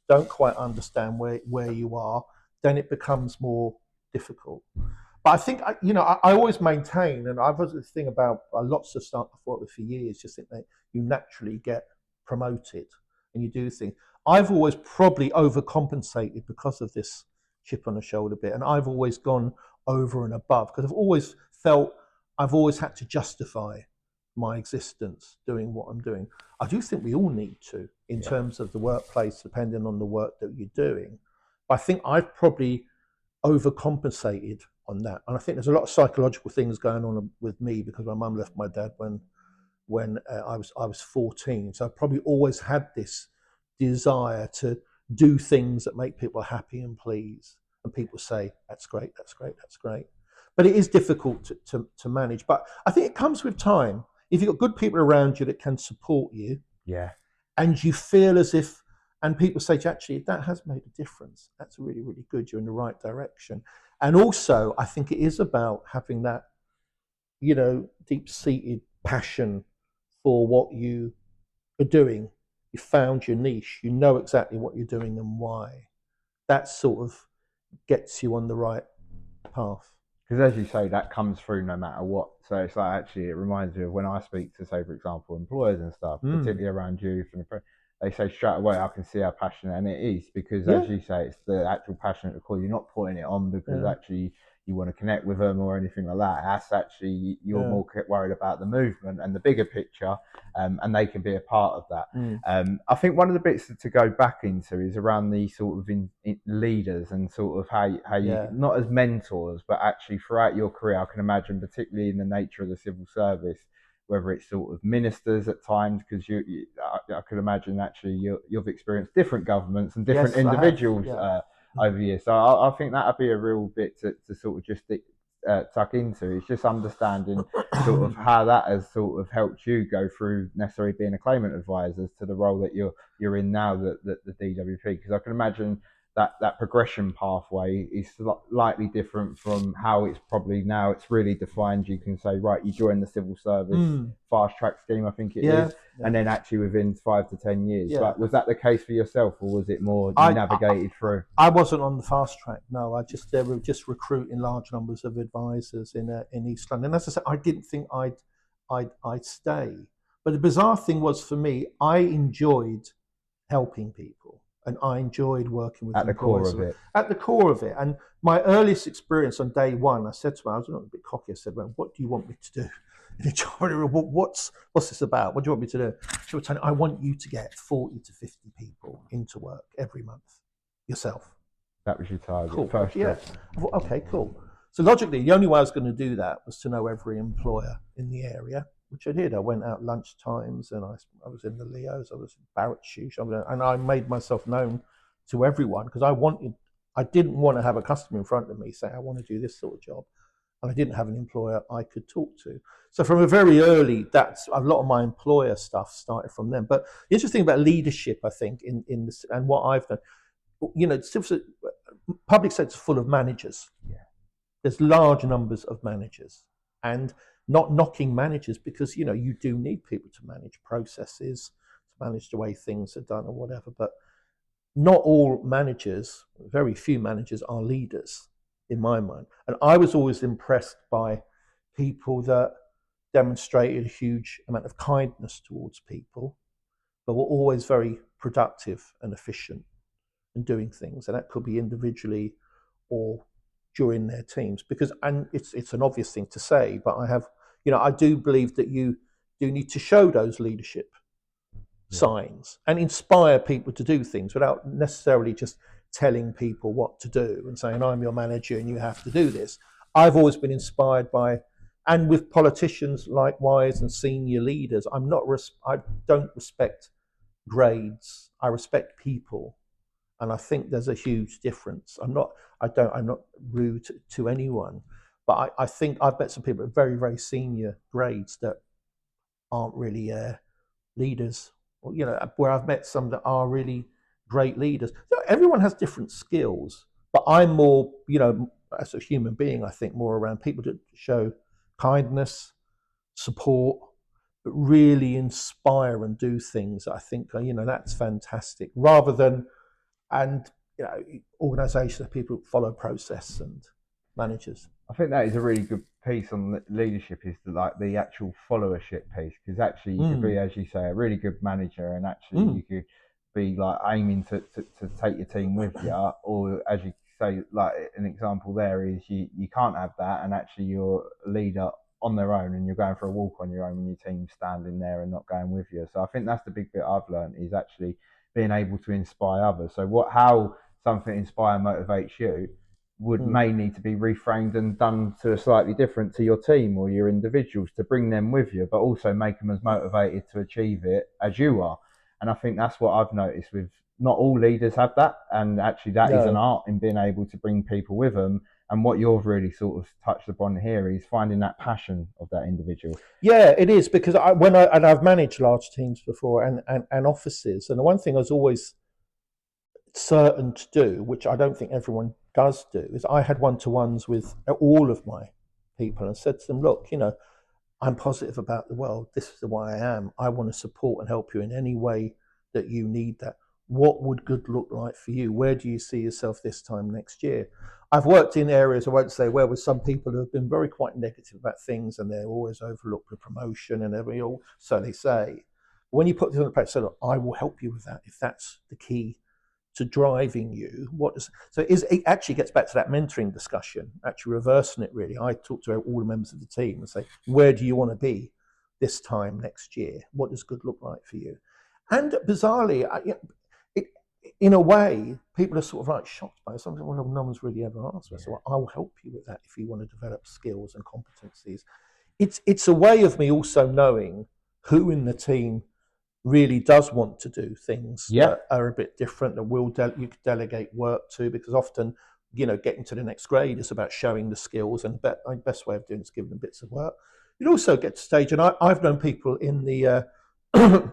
don't quite understand where you are, then it becomes more difficult. But I think, I always maintain, and I've heard this thing about lots of stuff I've worked with for years, just think that you naturally get promoted and you do things. I've always probably overcompensated because of this chip on the shoulder bit, and I've always gone over and above because I've always felt I've always had to justify my existence doing what I'm doing. I do think we all need to in terms of the workplace, depending on the work that you're doing. But I think I've probably overcompensated on that, and I think there's a lot of psychological things going on with me because my mum left my dad when I was 14. So I probably always had this desire to do things that make people happy and pleased, and people say that's great, that's great, that's great. But it is difficult to manage. But I think it comes with time. If you've got good people around you that can support you, Yeah. and you feel as if, and people say, actually, that has made a difference. That's really, really good. You're in the right direction. And also, I think it is about having that, deep-seated passion for what you are doing. You found your niche. You know exactly what you're doing and why. That sort of gets you on the right path. Because as you say, that comes through no matter what. So it's like actually, it reminds me of when I speak to, say, for example, employers and stuff, particularly around youth, and they say straight away, I can see how passionate, and it is because, Yeah. as you say, it's the actual passion at the core. You're not putting it on because Yeah. actually you want to connect with them or anything like that. That's actually you're more worried about the movement and the bigger picture, and they can be a part of that. I think one of the bits to go back into is around the sort of in leaders and sort of how you not as mentors, but actually throughout your career. I can imagine, particularly in the nature of the civil service, whether it's sort of ministers at times, because I could imagine actually you've experienced different governments and different individuals over the years. So I think that'd be a real bit to sort of just tuck into. It's just understanding sort of how that has sort of helped you go through necessarily being a claimant advisor to the role that you're in now, the DWP. Because I can imagine that progression pathway is slightly different from how it's probably now. It's really defined. You can say, right, you join the civil service fast track scheme, I think it Yeah, is, yeah, and then actually within 5 to 10 years. yeah. But was that the case for yourself, or was it more you I, navigated through? I wasn't on the fast track. No, they were just recruiting large numbers of advisors in East London. And as I said, I didn't think I'd stay. But the bizarre thing was for me, I enjoyed helping people, and I enjoyed working with At the core employers of it. at the core of it. And my earliest experience on day one, I said to her, I was a bit cocky. I said, "Well, what do you want me to do?" What's this about? What do you want me to do? She would tell me, I want you to get 40 to 50 people into work every month yourself. That was your target. Cool. First Yeah. job. Okay, cool. So logically, the only way I was going to do that was to know every employer in the area, which I did. I went out lunch times, and I was in the Leos, I was in Barrett Shoe Shop, and I made myself known to everyone because I didn't want to have a customer in front of me say, I want to do this sort of job. And I didn't have an employer I could talk to. So from a very early, that's a lot of my employer stuff started from them. But the interesting thing about leadership, I think, in this, and what I've done, public sector's full of managers. Yeah. There's large numbers of managers, and not knocking managers because you do need people to manage processes, to manage the way things are done or whatever. But not all managers, very few managers are leaders in my mind. And I was always impressed by people that demonstrated a huge amount of kindness towards people, but were always very productive and efficient in doing things. And that could be individually or during their teams. And it's an obvious thing to say, but I do believe that you do need to show those leadership signs and inspire people to do things without necessarily just telling people what to do and saying, I'm your manager and you have to do this. I've always been inspired by, and with politicians likewise and senior leaders, I don't respect grades. I respect people. And I think there's a huge difference. I'm not rude to anyone, but I think I've met some people at very, very senior grades that aren't really leaders. Where I've met some that are really great leaders. Everyone has different skills, but I'm more, as a human being, I think more around people to show kindness, support, but really inspire and do things. I think, that's fantastic rather than, organisations that people follow process and managers. I think that is a really good piece on leadership, is the actual followership piece, because actually you could be, as you say, a really good manager, and actually you could be like aiming to take your team with you, or as you say, like an example there is you can't have that, and actually you're a leader on their own and you're going for a walk on your own and your team's standing there and not going with you. So I think that's the big bit I've learned, is actually being able to inspire others. So how something inspire motivates you may need to be reframed and done to a slightly different to your team or your individuals to bring them with you, but also make them as motivated to achieve it as you are. And I think that's what I've noticed with, not all leaders have that, and actually that is an art in being able to bring people with them. And what you've really sort of touched upon here is finding that passion of that individual. Yeah, it is, because I've managed large teams before and offices, and the one thing I was always certain to do, which I don't think everyone does do, is I had one-to-ones with all of my people and said to them, look, I'm positive about the world. This is the way I am. I want to support and help you in any way that you need that. What would good look like for you? Where do you see yourself this time next year? I've worked in areas, I won't say where, with some people who have been very quite negative about things, and they're always overlooked with promotion and everything, so they say. When you put this on the practice, say, look, I will help you with that if that's the key to driving you. It actually gets back to that mentoring discussion, actually reversing it really. I talk to all the members of the team and say, where do you want to be this time next year? What does good look like for you? And bizarrely, in a way, people are sort of like shocked by something. Well, no one's really ever asked me. So I will help you with that if you want to develop skills and competencies. It's a way of me also knowing who in the team really does want to do things that are a bit different, that you could delegate work to, because often, getting to the next grade is about showing the skills, and the best way of doing it is giving them bits of work. You'd also get to stage, and I've known people in the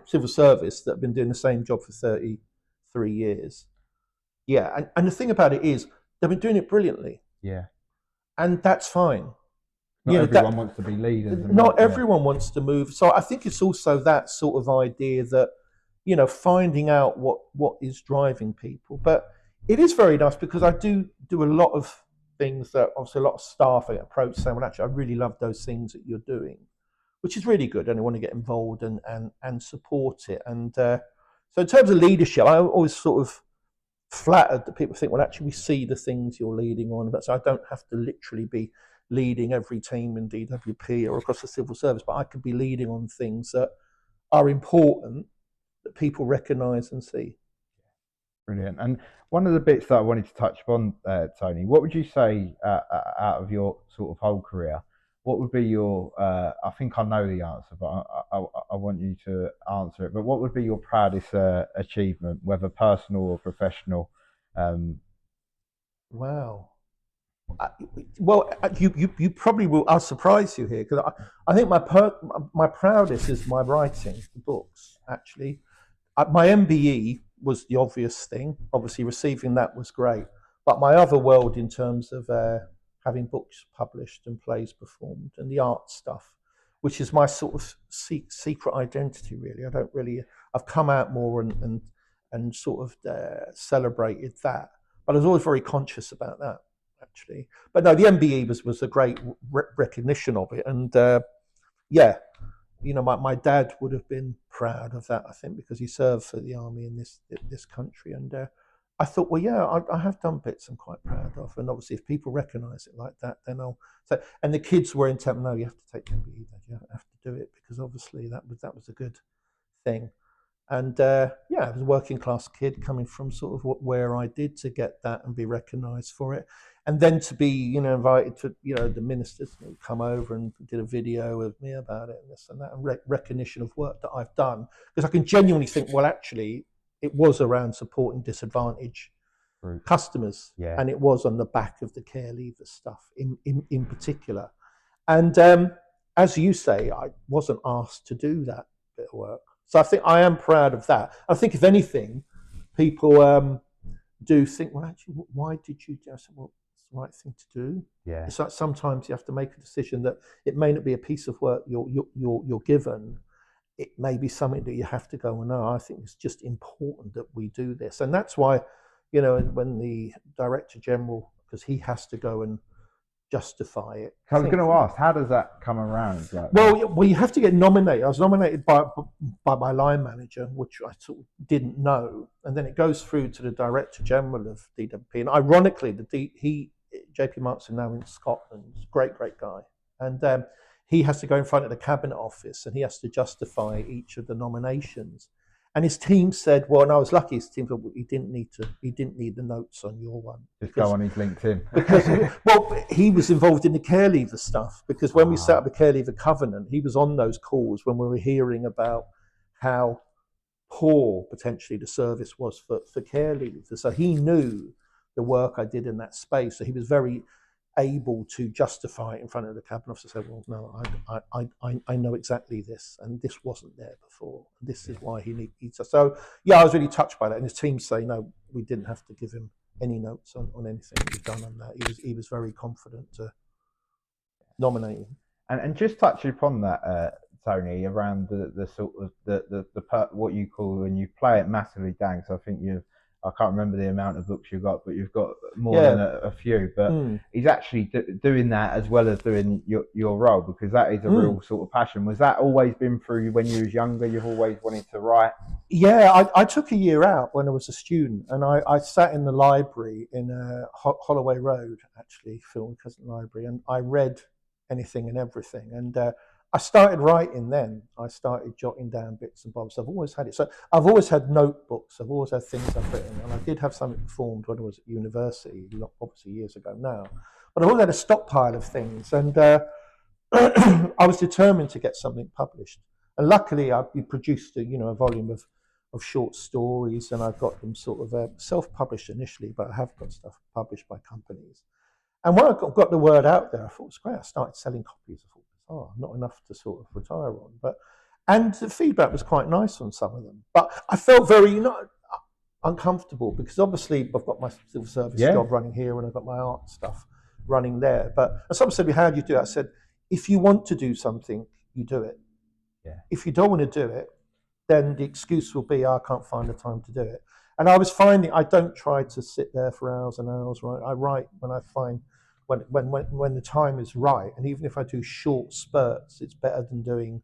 civil service that have been doing the same job for 33 years, Yeah, and the thing about it is they've been doing it brilliantly, Yeah. and that's fine. Not You know everyone that wants to be leaders and not not, yeah. everyone wants to move. So I think it's also that sort of idea that, finding out what is driving people. But it is very nice because I do a lot of things that obviously a lot of staff I get approached saying, well, actually, I really love those things that you're doing, which is really good, and I want to get involved and support it. And so in terms of leadership, I always sort of flattered that people think, well, actually, we see the things you're leading on, but so I don't have to literally be leading every team in DWP or across the civil service, but I could be leading on things that are important that people recognise and see. Brilliant. And one of the bits that I wanted to touch upon, Tony, what would you say out of your sort of whole career? What would be your? I think I know the answer, but I want you to answer it. But what would be your proudest achievement, whether personal or professional? Um, Wow. I, well, you probably will. I'll surprise you here because I think my proudest is my writing, the books. Actually, my MBE was the obvious thing. Obviously, receiving that was great. But my other world, in terms of having books published and plays performed and the art stuff, which is my sort of secret identity, really. I don't really. I've come out more and sort of celebrated that. But I was always very conscious about that, actually. But no, the MBE was a great recognition of it, and yeah, my dad would have been proud of that, I think, because he served for the army in this country. And I thought, well, yeah, I have done bits I'm quite proud of. And obviously, if people recognise it like that, then I'll say. And the kids were intent. No, you have to take MBE, Dad. You have to do it because obviously that was a good thing. And yeah, I was a working class kid coming from sort of where I did to get that and be recognised for it. And then to be, invited to, the ministers come over and did a video of me about it and this and that, and recognition of work that I've done. Because I can genuinely think, well, actually, it was around supporting disadvantaged groups. customers, Yeah. and it was on the back of the care leaver stuff in particular. And as you say, I wasn't asked to do that bit of work. So I think I am proud of that. I think if anything, people do think, well, actually, why did you do? I said, well, it's the right thing to do. Yeah. It's like sometimes you have to make a decision that it may not be a piece of work you're given. It may be something that you have to go, well, no, I think it's just important that we do this. And that's why, when the Director General, because he has to go and justify it. I was going to ask, how does that come around? Like, Well, you have to get nominated. I was nominated by my line manager, which I sort of didn't know, and then it goes through to the Director General of DWP. And ironically, JP Markson now in Scotland, great guy, and he has to go in front of the Cabinet Office and he has to justify each of the nominations. And his team said, well, and I was lucky. His team said, well, he didn't need the notes on your one. Just go on his LinkedIn. Because well, he was involved in the care leaver stuff. Because when we set up the care leaver covenant, he was on those calls when we were hearing about how poor potentially the service was for care leavers. So he knew the work I did in that space. So he was very able to justify it in front of the cabinet officer. Say, well, no, I know exactly this, and this wasn't there before. And this is why he needs us. So yeah, I was really touched by that. And his team say, no, we didn't have to give him any notes on anything we've done on that. He was very confident to nominate him. And just touching upon that, Tony, around the sort of what you call when you play it massively down. So I think I can't remember the amount of books you've got, but you've got more than a few. But he's actually doing that as well as doing your role, because that is a real sort of passion. Was that always been through when you was younger? You've always wanted to write? Yeah, I took a year out when I was a student, and I sat in the library in Holloway Road, actually, Phil and Cousin Library, and I read anything and everything. And I started writing then. I started jotting down bits and bobs. I've always had it. So I've always had notebooks. I've always had things I've written. And I did have something performed when I was at university, obviously years ago now. But I always had a stockpile of things. And I was determined to get something published. And luckily, we produced a volume of short stories, and I've got them sort of self-published initially, but I have got stuff published by companies. And when I got the word out there, I thought it was great. I started selling copies. I thought, not enough to sort of retire on, and the feedback was quite nice on some of them. But I felt very, uncomfortable because obviously I've got my civil service Yeah, job running here and I've got my art stuff running there. But and someone said to me, how do you do it? I said, if you want to do something, you do it. yeah, If you don't want to do it, then the excuse will be, I can't find the time to do it. And I was finding I don't try to sit there for hours and hours. Right, I write when I find when the time is right. And even if I do short spurts, it's better than doing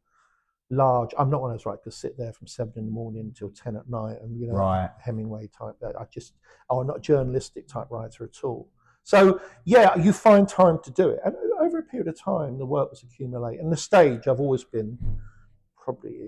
large. I'm not one of those writers that sit there from 7 in the morning until 10 at night, and right. Hemingway type. I just, I'm not a journalistic type writer at all. So yeah, you find time to do it, and over a period of time, the work was accumulating. And the stage, I've always been probably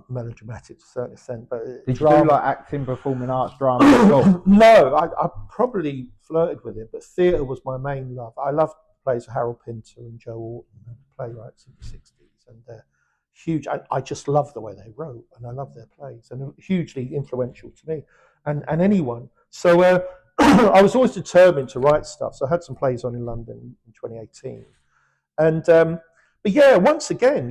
melodramatic to a certain extent, but Did you do drama. like acting, performing arts, drama at school? No, I probably flirted with it, but theatre was my main love. I loved plays of Harold Pinter and Joe Orton, playwrights in the 60s, and they're huge. I just love the way they wrote, and I love their plays, and hugely influential to me and anyone. So I was always determined to write stuff. So I had some plays on in London in 2018, and but yeah, once again,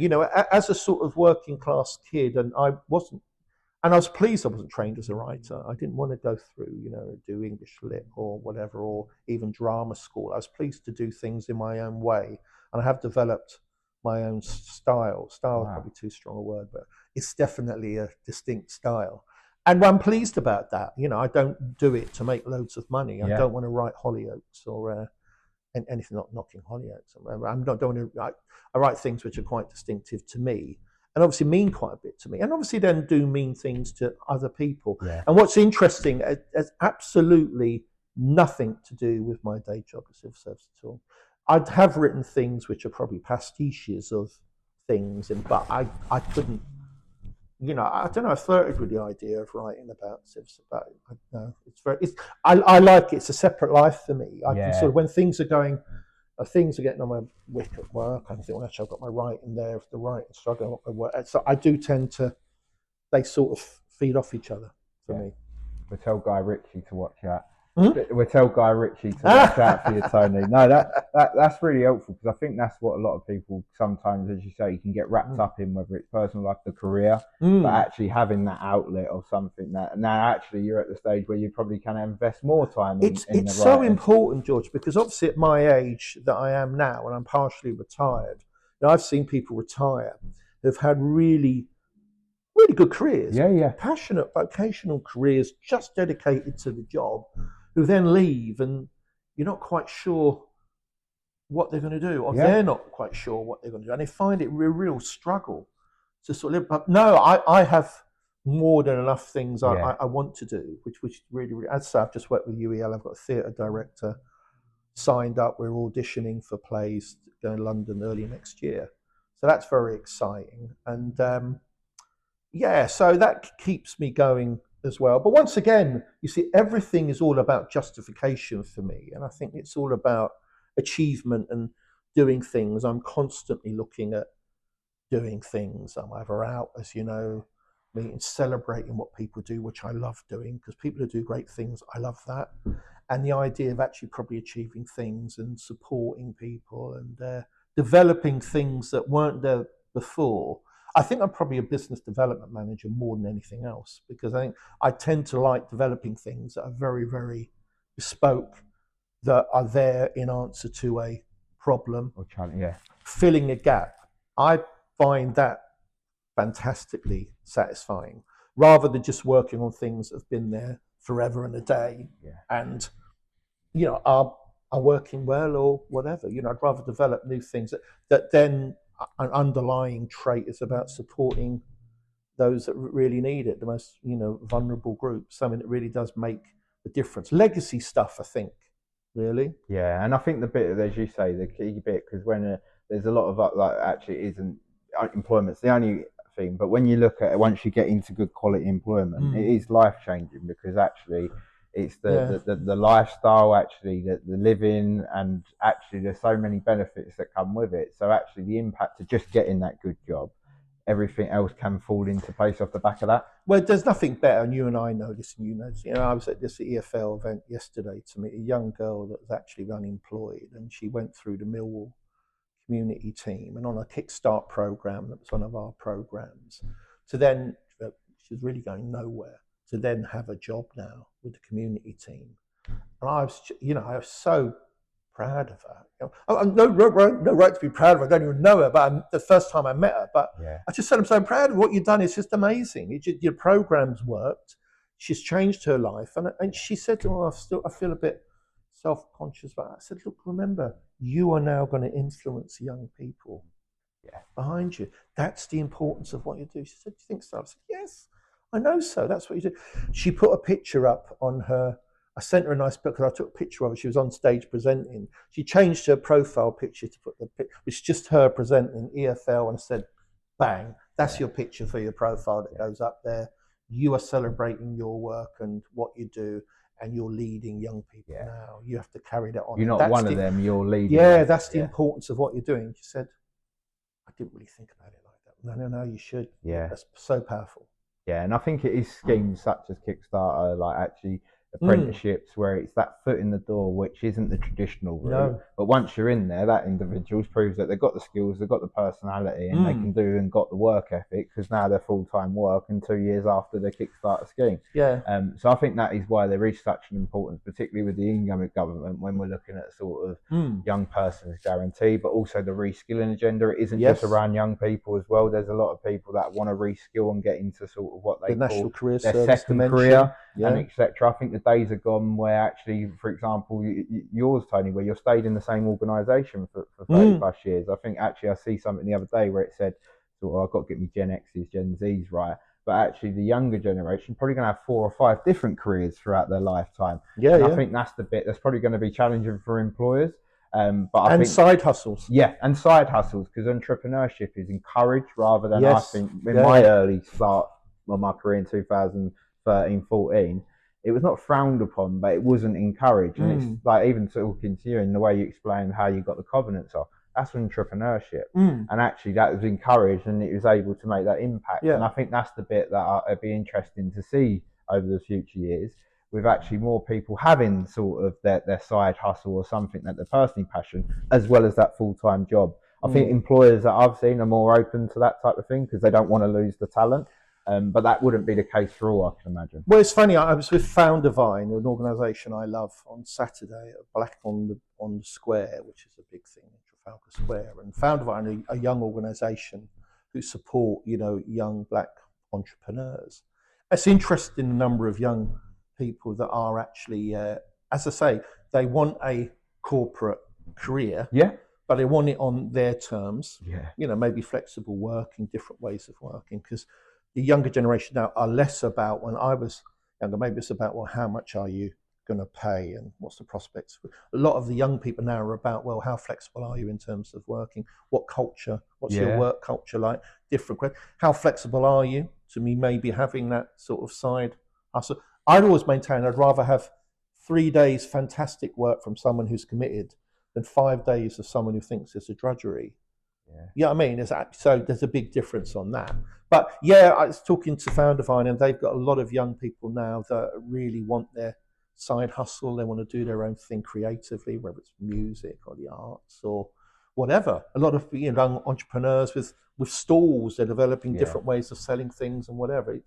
as a sort of working class kid, and I was pleased I wasn't trained as a writer. I didn't want to go through, do English lit or whatever, or even drama school. I was pleased to do things in my own way, and I have developed my own style. Style is Wow. probably too strong a word, but it's definitely a distinct style. And I'm pleased about that. I don't do it to make loads of money. I Yeah, don't want to write Hollyoaks or anything, not knocking Hollyoaks. I'm not don't want to. I write things which are quite distinctive to me, and obviously mean quite a bit to me, and obviously then do mean things to other people. yeah, And what's interesting has absolutely nothing to do with my day job as civil service at all. I'd have written things which are probably pastiches of things, but I couldn't. I don't know. I flirted with the idea of writing about civs, but no, I like it. It's a separate life for me. I can sort yeah. of when things are getting on my wick at work. I think, well, actually, I've got my writing there. If the writing struggle, so I do tend to. They sort of feed off each other for Yeah. me. We'll tell Guy Ritchie to watch out. Hmm? We'll tell Guy Ritchie to watch out for you, Tony. No, that's really helpful because I think that's what a lot of people sometimes, as you say, you can get wrapped up in, whether it's personal life, the career, but Mm. actually having that outlet or something that now actually you're at the stage where you probably can invest more time in It's the so writing. important, George, because obviously at my age that I am now, and I'm partially retired, I've seen people retire who've had really good careers, Yeah, yeah, passionate vocational careers, just dedicated to the job, who then leave and you're not quite sure what they're going to do, or yeah, they're not quite sure what they're going to do, and they find it a real struggle to sort of live. But no, I have more than enough things yeah. I want to do, which really, really. As I say, I've just worked with UEL. I've got a theatre director signed up. We're auditioning for plays going to London early next year, so that's very exciting. And yeah, so that keeps me going as well. But once again, you see, everything is all about justification for me. And I think it's all about achievement and doing things. I'm constantly looking at doing things. I'm either out, as you know, meeting, celebrating what people do, which I love doing because people who do great things, I love that. And the idea of actually probably achieving things and supporting people and developing things that weren't there before. I think I'm probably a business development manager more than anything else because I think I tend to like developing things that are very, very bespoke, that are there in answer to a problem, Or challenge, yeah, filling a gap. I find that fantastically satisfying rather than just working on things that have been there forever and a day yeah. and are working well or whatever. I'd rather develop new things that then an underlying trait is about supporting those that really need it, the most vulnerable groups. Something that really does make a difference. Legacy stuff, I think, really. Yeah, and I think the bit, as you say, the key bit, because when there's a lot of like actually it isn't employment's the only thing, but when you look at it, once you get into good quality employment, it Mm. is life changing because actually it's Yeah. the lifestyle, actually the living, and actually there's so many benefits that come with it. So actually the impact of just getting that good job, everything else can fall into place off the back of that. Well, there's nothing better, and you and I know this, and you know this. I was at this EFL event yesterday to meet a young girl that was actually unemployed, and she went through the Millwall community team and on a Kickstart program that was one of our programs. To then, she was really going nowhere. to then have a job now with the community team. And I was so proud of her. No right to be proud of her. I don't even know her, but the first time I met her. But Yeah. I just said, I'm so proud of what you've done. It's just amazing. Your program's worked. She's changed her life, and she said to me, I feel a bit self-conscious, but I said, look, remember, you are now going to influence young people behind you. That's the importance of what you do. She said, do you think so? I said, yes, I know so. That's what you do. She put a picture up on her. I sent her a nice book because I took a picture of her. She was on stage presenting. She changed her profile picture to put it's just her presenting EFL, and I said, bang, that's your picture for your profile that goes up there. You are celebrating your work and what you do, and you're leading young people now. You have to carry that on. You're not one of them, you're leading. Yeah, that's the importance of what you're doing. She said, I didn't really think about it like that. No, you should. Yeah. That's so powerful. Yeah, and I think it is schemes such as Kickstarter, like actually apprenticeships, where it's that foot in the door, which isn't the traditional route. But once you're in there, that individual's proves that they've got the skills, they've got the personality, and they can do and got the work ethic, because now they're full-time work and 2 years after the Kickstarter scheme. Yeah. So I think that is why there is such an importance, particularly with the incoming government, when we're looking at sort of young person's guarantee, but also the reskilling agenda. It isn't just around young people as well. There's a lot of people that want to reskill and get into sort of what they call their second career, and etc. I think the days are gone where actually, for example, yours, Tony, where you've stayed in the same organisation for 30 plus years. I think actually I see something the other day where it said, I've got to get me Gen X's, Gen Z's right. But actually the younger generation probably going to have 4 or 5 different careers throughout their lifetime. I think that's the bit that's probably going to be challenging for employers. But I think side hustles. Yeah, and side hustles, because entrepreneurship is encouraged rather than I think in my early start of my career in 2013, 14, it was not frowned upon, but it wasn't encouraged. And it's like, even talking to you in the way you explained how you got the covenants off, that's entrepreneurship. And actually that was encouraged, and it was able to make that impact. And I think that's the bit that it'd be interesting to see over the future years, with actually more people having sort of their side hustle or something that they're personally passionate, as well as that full-time job. I think employers that I've seen are more open to that type of thing because they don't want to lose the talent. But that wouldn't be the case for all, I can imagine. Well, it's funny. I was with Foundervine, an organisation I love, on Saturday at Black on the Square, which is a big thing in Trafalgar Square. And Foundervine, a young organisation who support, young black entrepreneurs. It's interesting, the number of young people that are actually, as I say, they want a corporate career. But they want it on their terms. Maybe flexible working, different ways of working, because the younger generation now are less about, when I was younger, maybe it's about, well, how much are you going to pay and what's the prospects? A lot of the young people now are about, well, how flexible are you in terms of working? What culture? What's your work culture like? Different. How flexible are you? To me, maybe having that sort of side hustle. I'd always maintain I'd rather have 3 days fantastic work from someone who's committed than 5 days of someone who thinks it's a drudgery. You know what I mean? So there's a big difference on that. But I was talking to Foundervine, and they've got a lot of young people now that really want their side hustle. They want to do their own thing creatively, whether it's music or the arts or whatever. A lot of young entrepreneurs with stalls, they're developing different ways of selling things and whatever.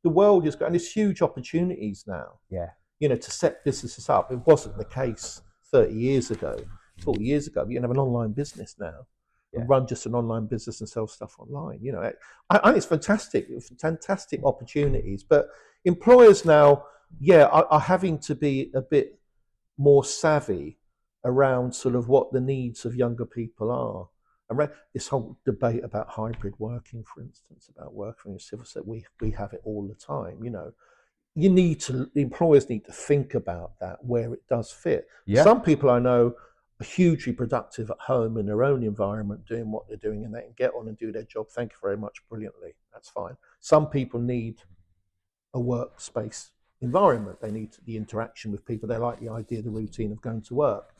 The world is going, and there's huge opportunities now. To set businesses up. It wasn't the case 30 years ago, 40 years ago. You can have an online business now. Run just an online business and sell stuff online. I think it's fantastic opportunities. But employers now, are having to be a bit more savvy around sort of what the needs of younger people are. And this whole debate about hybrid working, for instance, about working in civil service, we have it all the time. The employers need to think about that where it does fit. Some people I know are hugely productive at home in their own environment, doing what they're doing, and they can get on and do their job. Thank you very much, brilliantly. That's fine. Some people need a workspace environment. They need the interaction with people. They like the idea, the routine of going to work.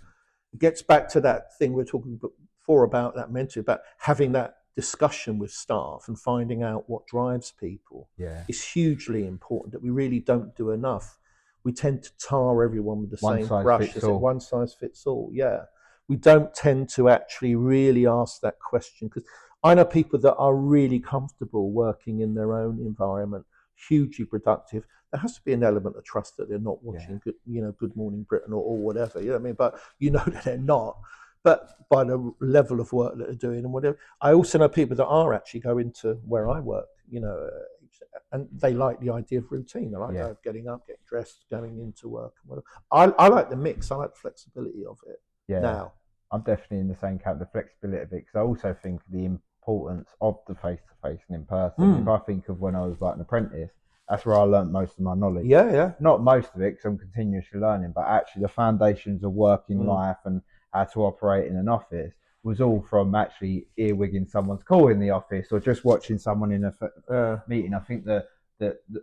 It gets back to that thing we were talking before about that mentor, about having that discussion with staff and finding out what drives people. Is hugely important, that we really don't do enough. We tend to tar everyone with the same brush. Is it one size fits all? We don't tend to actually really ask that question, because I know people that are really comfortable working in their own environment, hugely productive. There has to be an element of trust that they're not watching Good Morning Britain or whatever. You know what I mean? But you know that they're not. But by the level of work that they're doing and whatever, I also know people that are actually going to where I work. And they like the idea of routine. They like getting up, getting dressed, going into work. And whatever. I like the mix. I like the flexibility of it. Yeah, Now, I'm definitely in the same camp, the flexibility of it, because I also think the importance of the face to face and in person. If I think of when I was like an apprentice, that's where I learnt most of my knowledge. yeah. Not most of it, because I'm continuously learning, but actually the foundations of working life and how to operate in an office was all from actually earwigging someone's call in the office or just watching someone in a meeting. I think the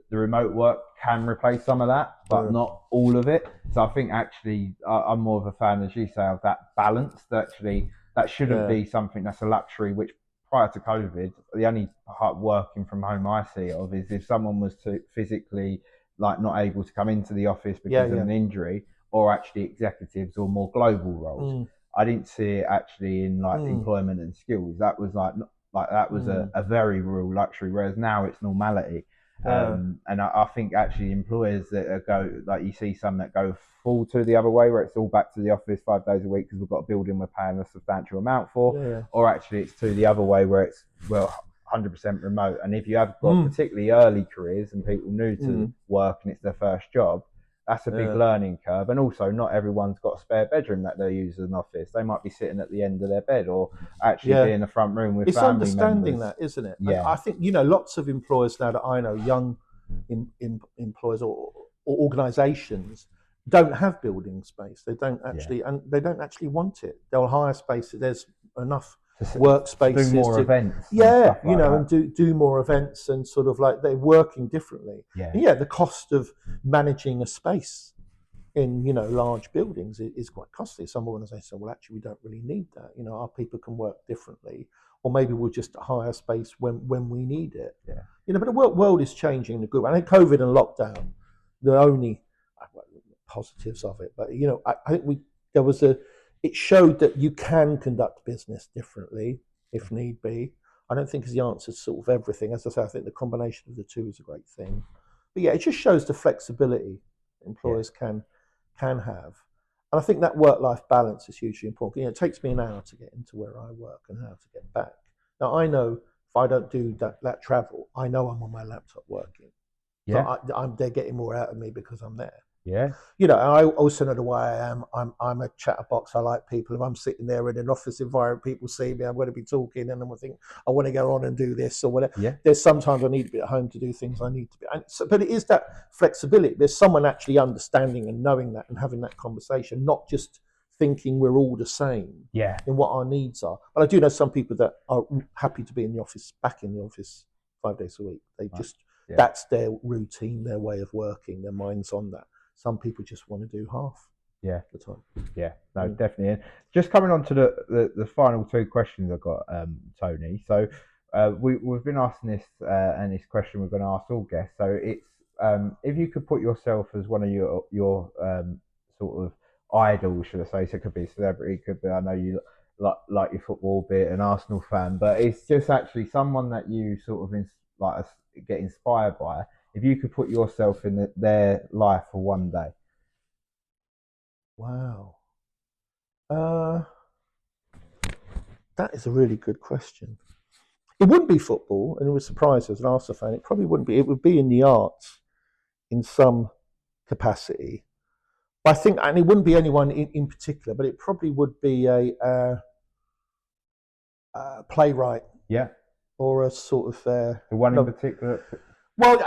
remote work can replace some of that, but not all of it. So I think actually I'm more of a fan, as you say, of that balance. That actually that shouldn't be something that's a luxury. Which prior to COVID, the only part working from home I see of is if someone was to physically like not able to come into the office because of an injury, or actually executives or more global roles. I didn't see it actually in like employment and skills. That was like that was a very real luxury. Whereas now it's normality. And I think actually employers that go like you see some that go full to the other way where it's all back to the office 5 days a week because we've got a building we're paying a substantial amount for, or actually it's to the other way where it's 100% remote. And if you have got particularly early careers and people new to work and it's their first job, that's a big learning curve. And also not everyone's got a spare bedroom that they use as an office. They might be sitting at the end of their bed or actually be in the front room with family members. It's understanding that, isn't it? Yeah. I think, lots of employers now that I know, young employers or organisations, don't have building space. They don't actually, and they don't actually want it. They'll hire space. There's enough workspaces to do more events. and do more events and sort of like they're working differently. Yeah. The cost of managing a space in large buildings is quite costly. Some organisations say, well, actually, we don't really need that. Our people can work differently, or maybe we'll just hire space when we need it. But the world is changing in the good way. I think COVID and lockdown, the only positives of it, but I think it showed that you can conduct business differently if need be. I don't think it's the answer to sort of everything. As I say, I think the combination of the two is a great thing. But it just shows the flexibility employers can have. And I think that work-life balance is hugely important. It takes me an hour to get into where I work and how to get back. Now, I know if I don't do that travel, I know I'm on my laptop working. So they're getting more out of me because I'm there. And I also know the way I am. I'm a chatterbox. I like people. If I'm sitting there in an office environment, people see me, I'm going to be talking, and I'm going to think, I want to go on and do this or whatever. There's sometimes I need to be at home to do things I need to be. But it is that flexibility. There's someone actually understanding and knowing that and having that conversation, not just thinking we're all the same in what our needs are. But I do know some people that are happy to be in the office, back in the office 5 days a week. They just, that's their routine, their way of working, their mind's on that. Some people just want to do half the time. No, definitely. And just coming on to the final two questions I've got, Tony. So we've been asking this, and this question we're going to ask all guests. So it's if you could put yourself as one of your sort of idols, should I say? So it could be a celebrity, it could be, I know you like your football, be it an Arsenal fan, but it's just actually someone that you sort of get inspired by. If you could put yourself in their life for one day. Wow. That is a really good question. It wouldn't be football, and it would surprise as an Arsenal fan. It probably wouldn't be. It would be in the arts in some capacity. I think, and it wouldn't be anyone in particular, but it probably would be a playwright. Or a sort of... the one in particular... Well,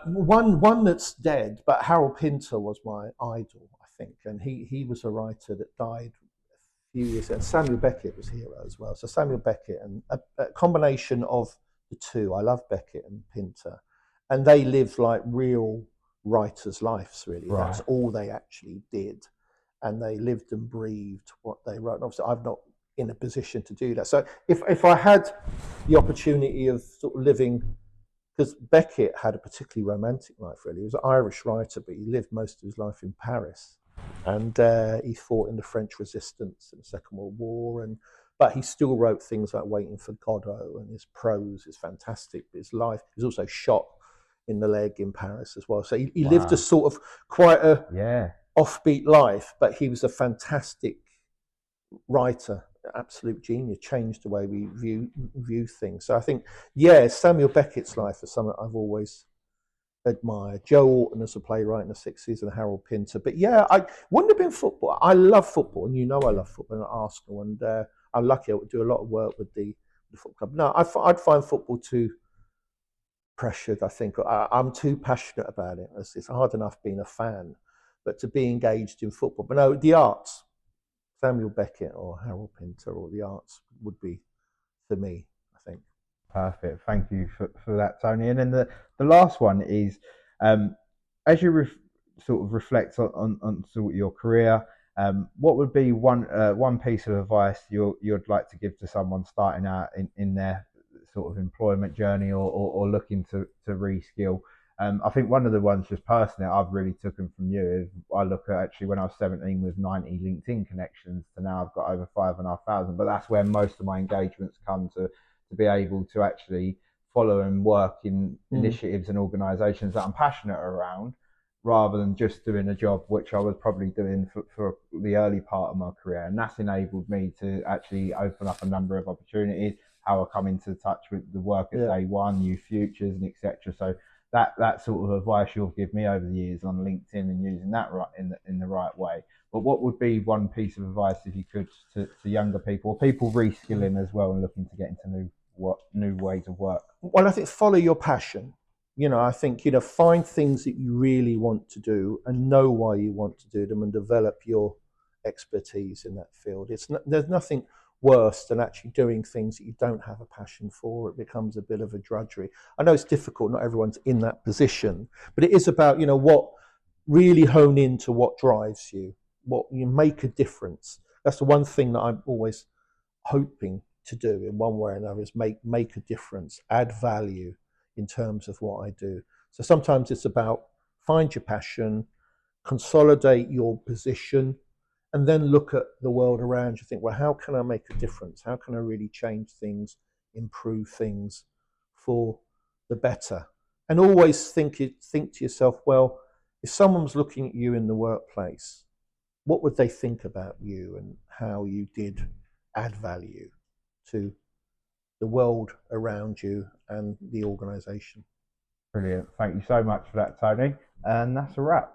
one that's dead, but Harold Pinter was my idol, I think, and he was a writer that died a few years ago. And Samuel Beckett was hero as well. So Samuel Beckett, and a combination of the two. I love Beckett and Pinter, and they lived like real writers' lives. Really, that's all they actually did, and they lived and breathed what they wrote. And obviously, I've not in a position to do that. So if I had the opportunity of sort of living. Because Beckett had a particularly romantic life, really. He was an Irish writer, but he lived most of his life in Paris. And he fought in the French resistance in the Second World War. But he still wrote things like Waiting for Godot, and his prose is fantastic. But his life, he was also shot in the leg in Paris as well. So he lived a Wow. sort of quite a Yeah. offbeat life, but he was a fantastic writer, absolute genius, changed the way we view things. So I think, yeah, Samuel Beckett's life is something I've always admired. Joe Orton as a playwright in the 60s and Harold Pinter. But yeah, I wouldn't have been football. I love football, and you know I love football at Arsenal, and I'm lucky I would do a lot of work with the football club. No, I'd find football too pressured. I think I'm too passionate about it. It's hard enough being a fan, but to be engaged in football. But no, the arts, Samuel Beckett or Harold Pinter or the arts would be for me, I think. Perfect. Thank you for that, Tony. And then the last one is, um, as you sort of reflect on sort of your career, what would be one piece of advice you'd like to give to someone starting out in their sort of employment journey, or looking to reskill? I think one of the ones, just personally, I've really taken from you is, I look at actually when I was 17 with 90 LinkedIn connections to now I've got over 5,500. But that's where most of my engagements come to be able to actually follow and work in initiatives and organisations that I'm passionate around, rather than just doing a job which I was probably doing for the early part of my career. And that's enabled me to actually open up a number of opportunities, how I come into touch with the work at Yeah. day one, new futures, and etc. So that sort of advice you've given me over the years on LinkedIn, and using that right in the right way. But what would be one piece of advice, if you could, to younger people, or people reskilling as well and looking to get into new ways of work? Well, I think follow your passion. I think, find things that you really want to do and know why you want to do them and develop your expertise in that field. There's nothing worse than actually doing things that you don't have a passion for. It becomes a bit of a drudgery. I know it's difficult, not everyone's in that position, but it is about, what really hone into what drives you, what you make a difference. That's the one thing that I'm always hoping to do in one way or another, is make a difference, add value in terms of what I do. So sometimes it's about find your passion, consolidate your position, and then look at the world around you. Think, well, how can I make a difference? How can I really change things, improve things for the better? And always think to yourself, well, if someone's looking at you in the workplace, what would they think about you and how you did add value to the world around you and the organization? Brilliant. Thank you so much for that, Tony. And that's a wrap.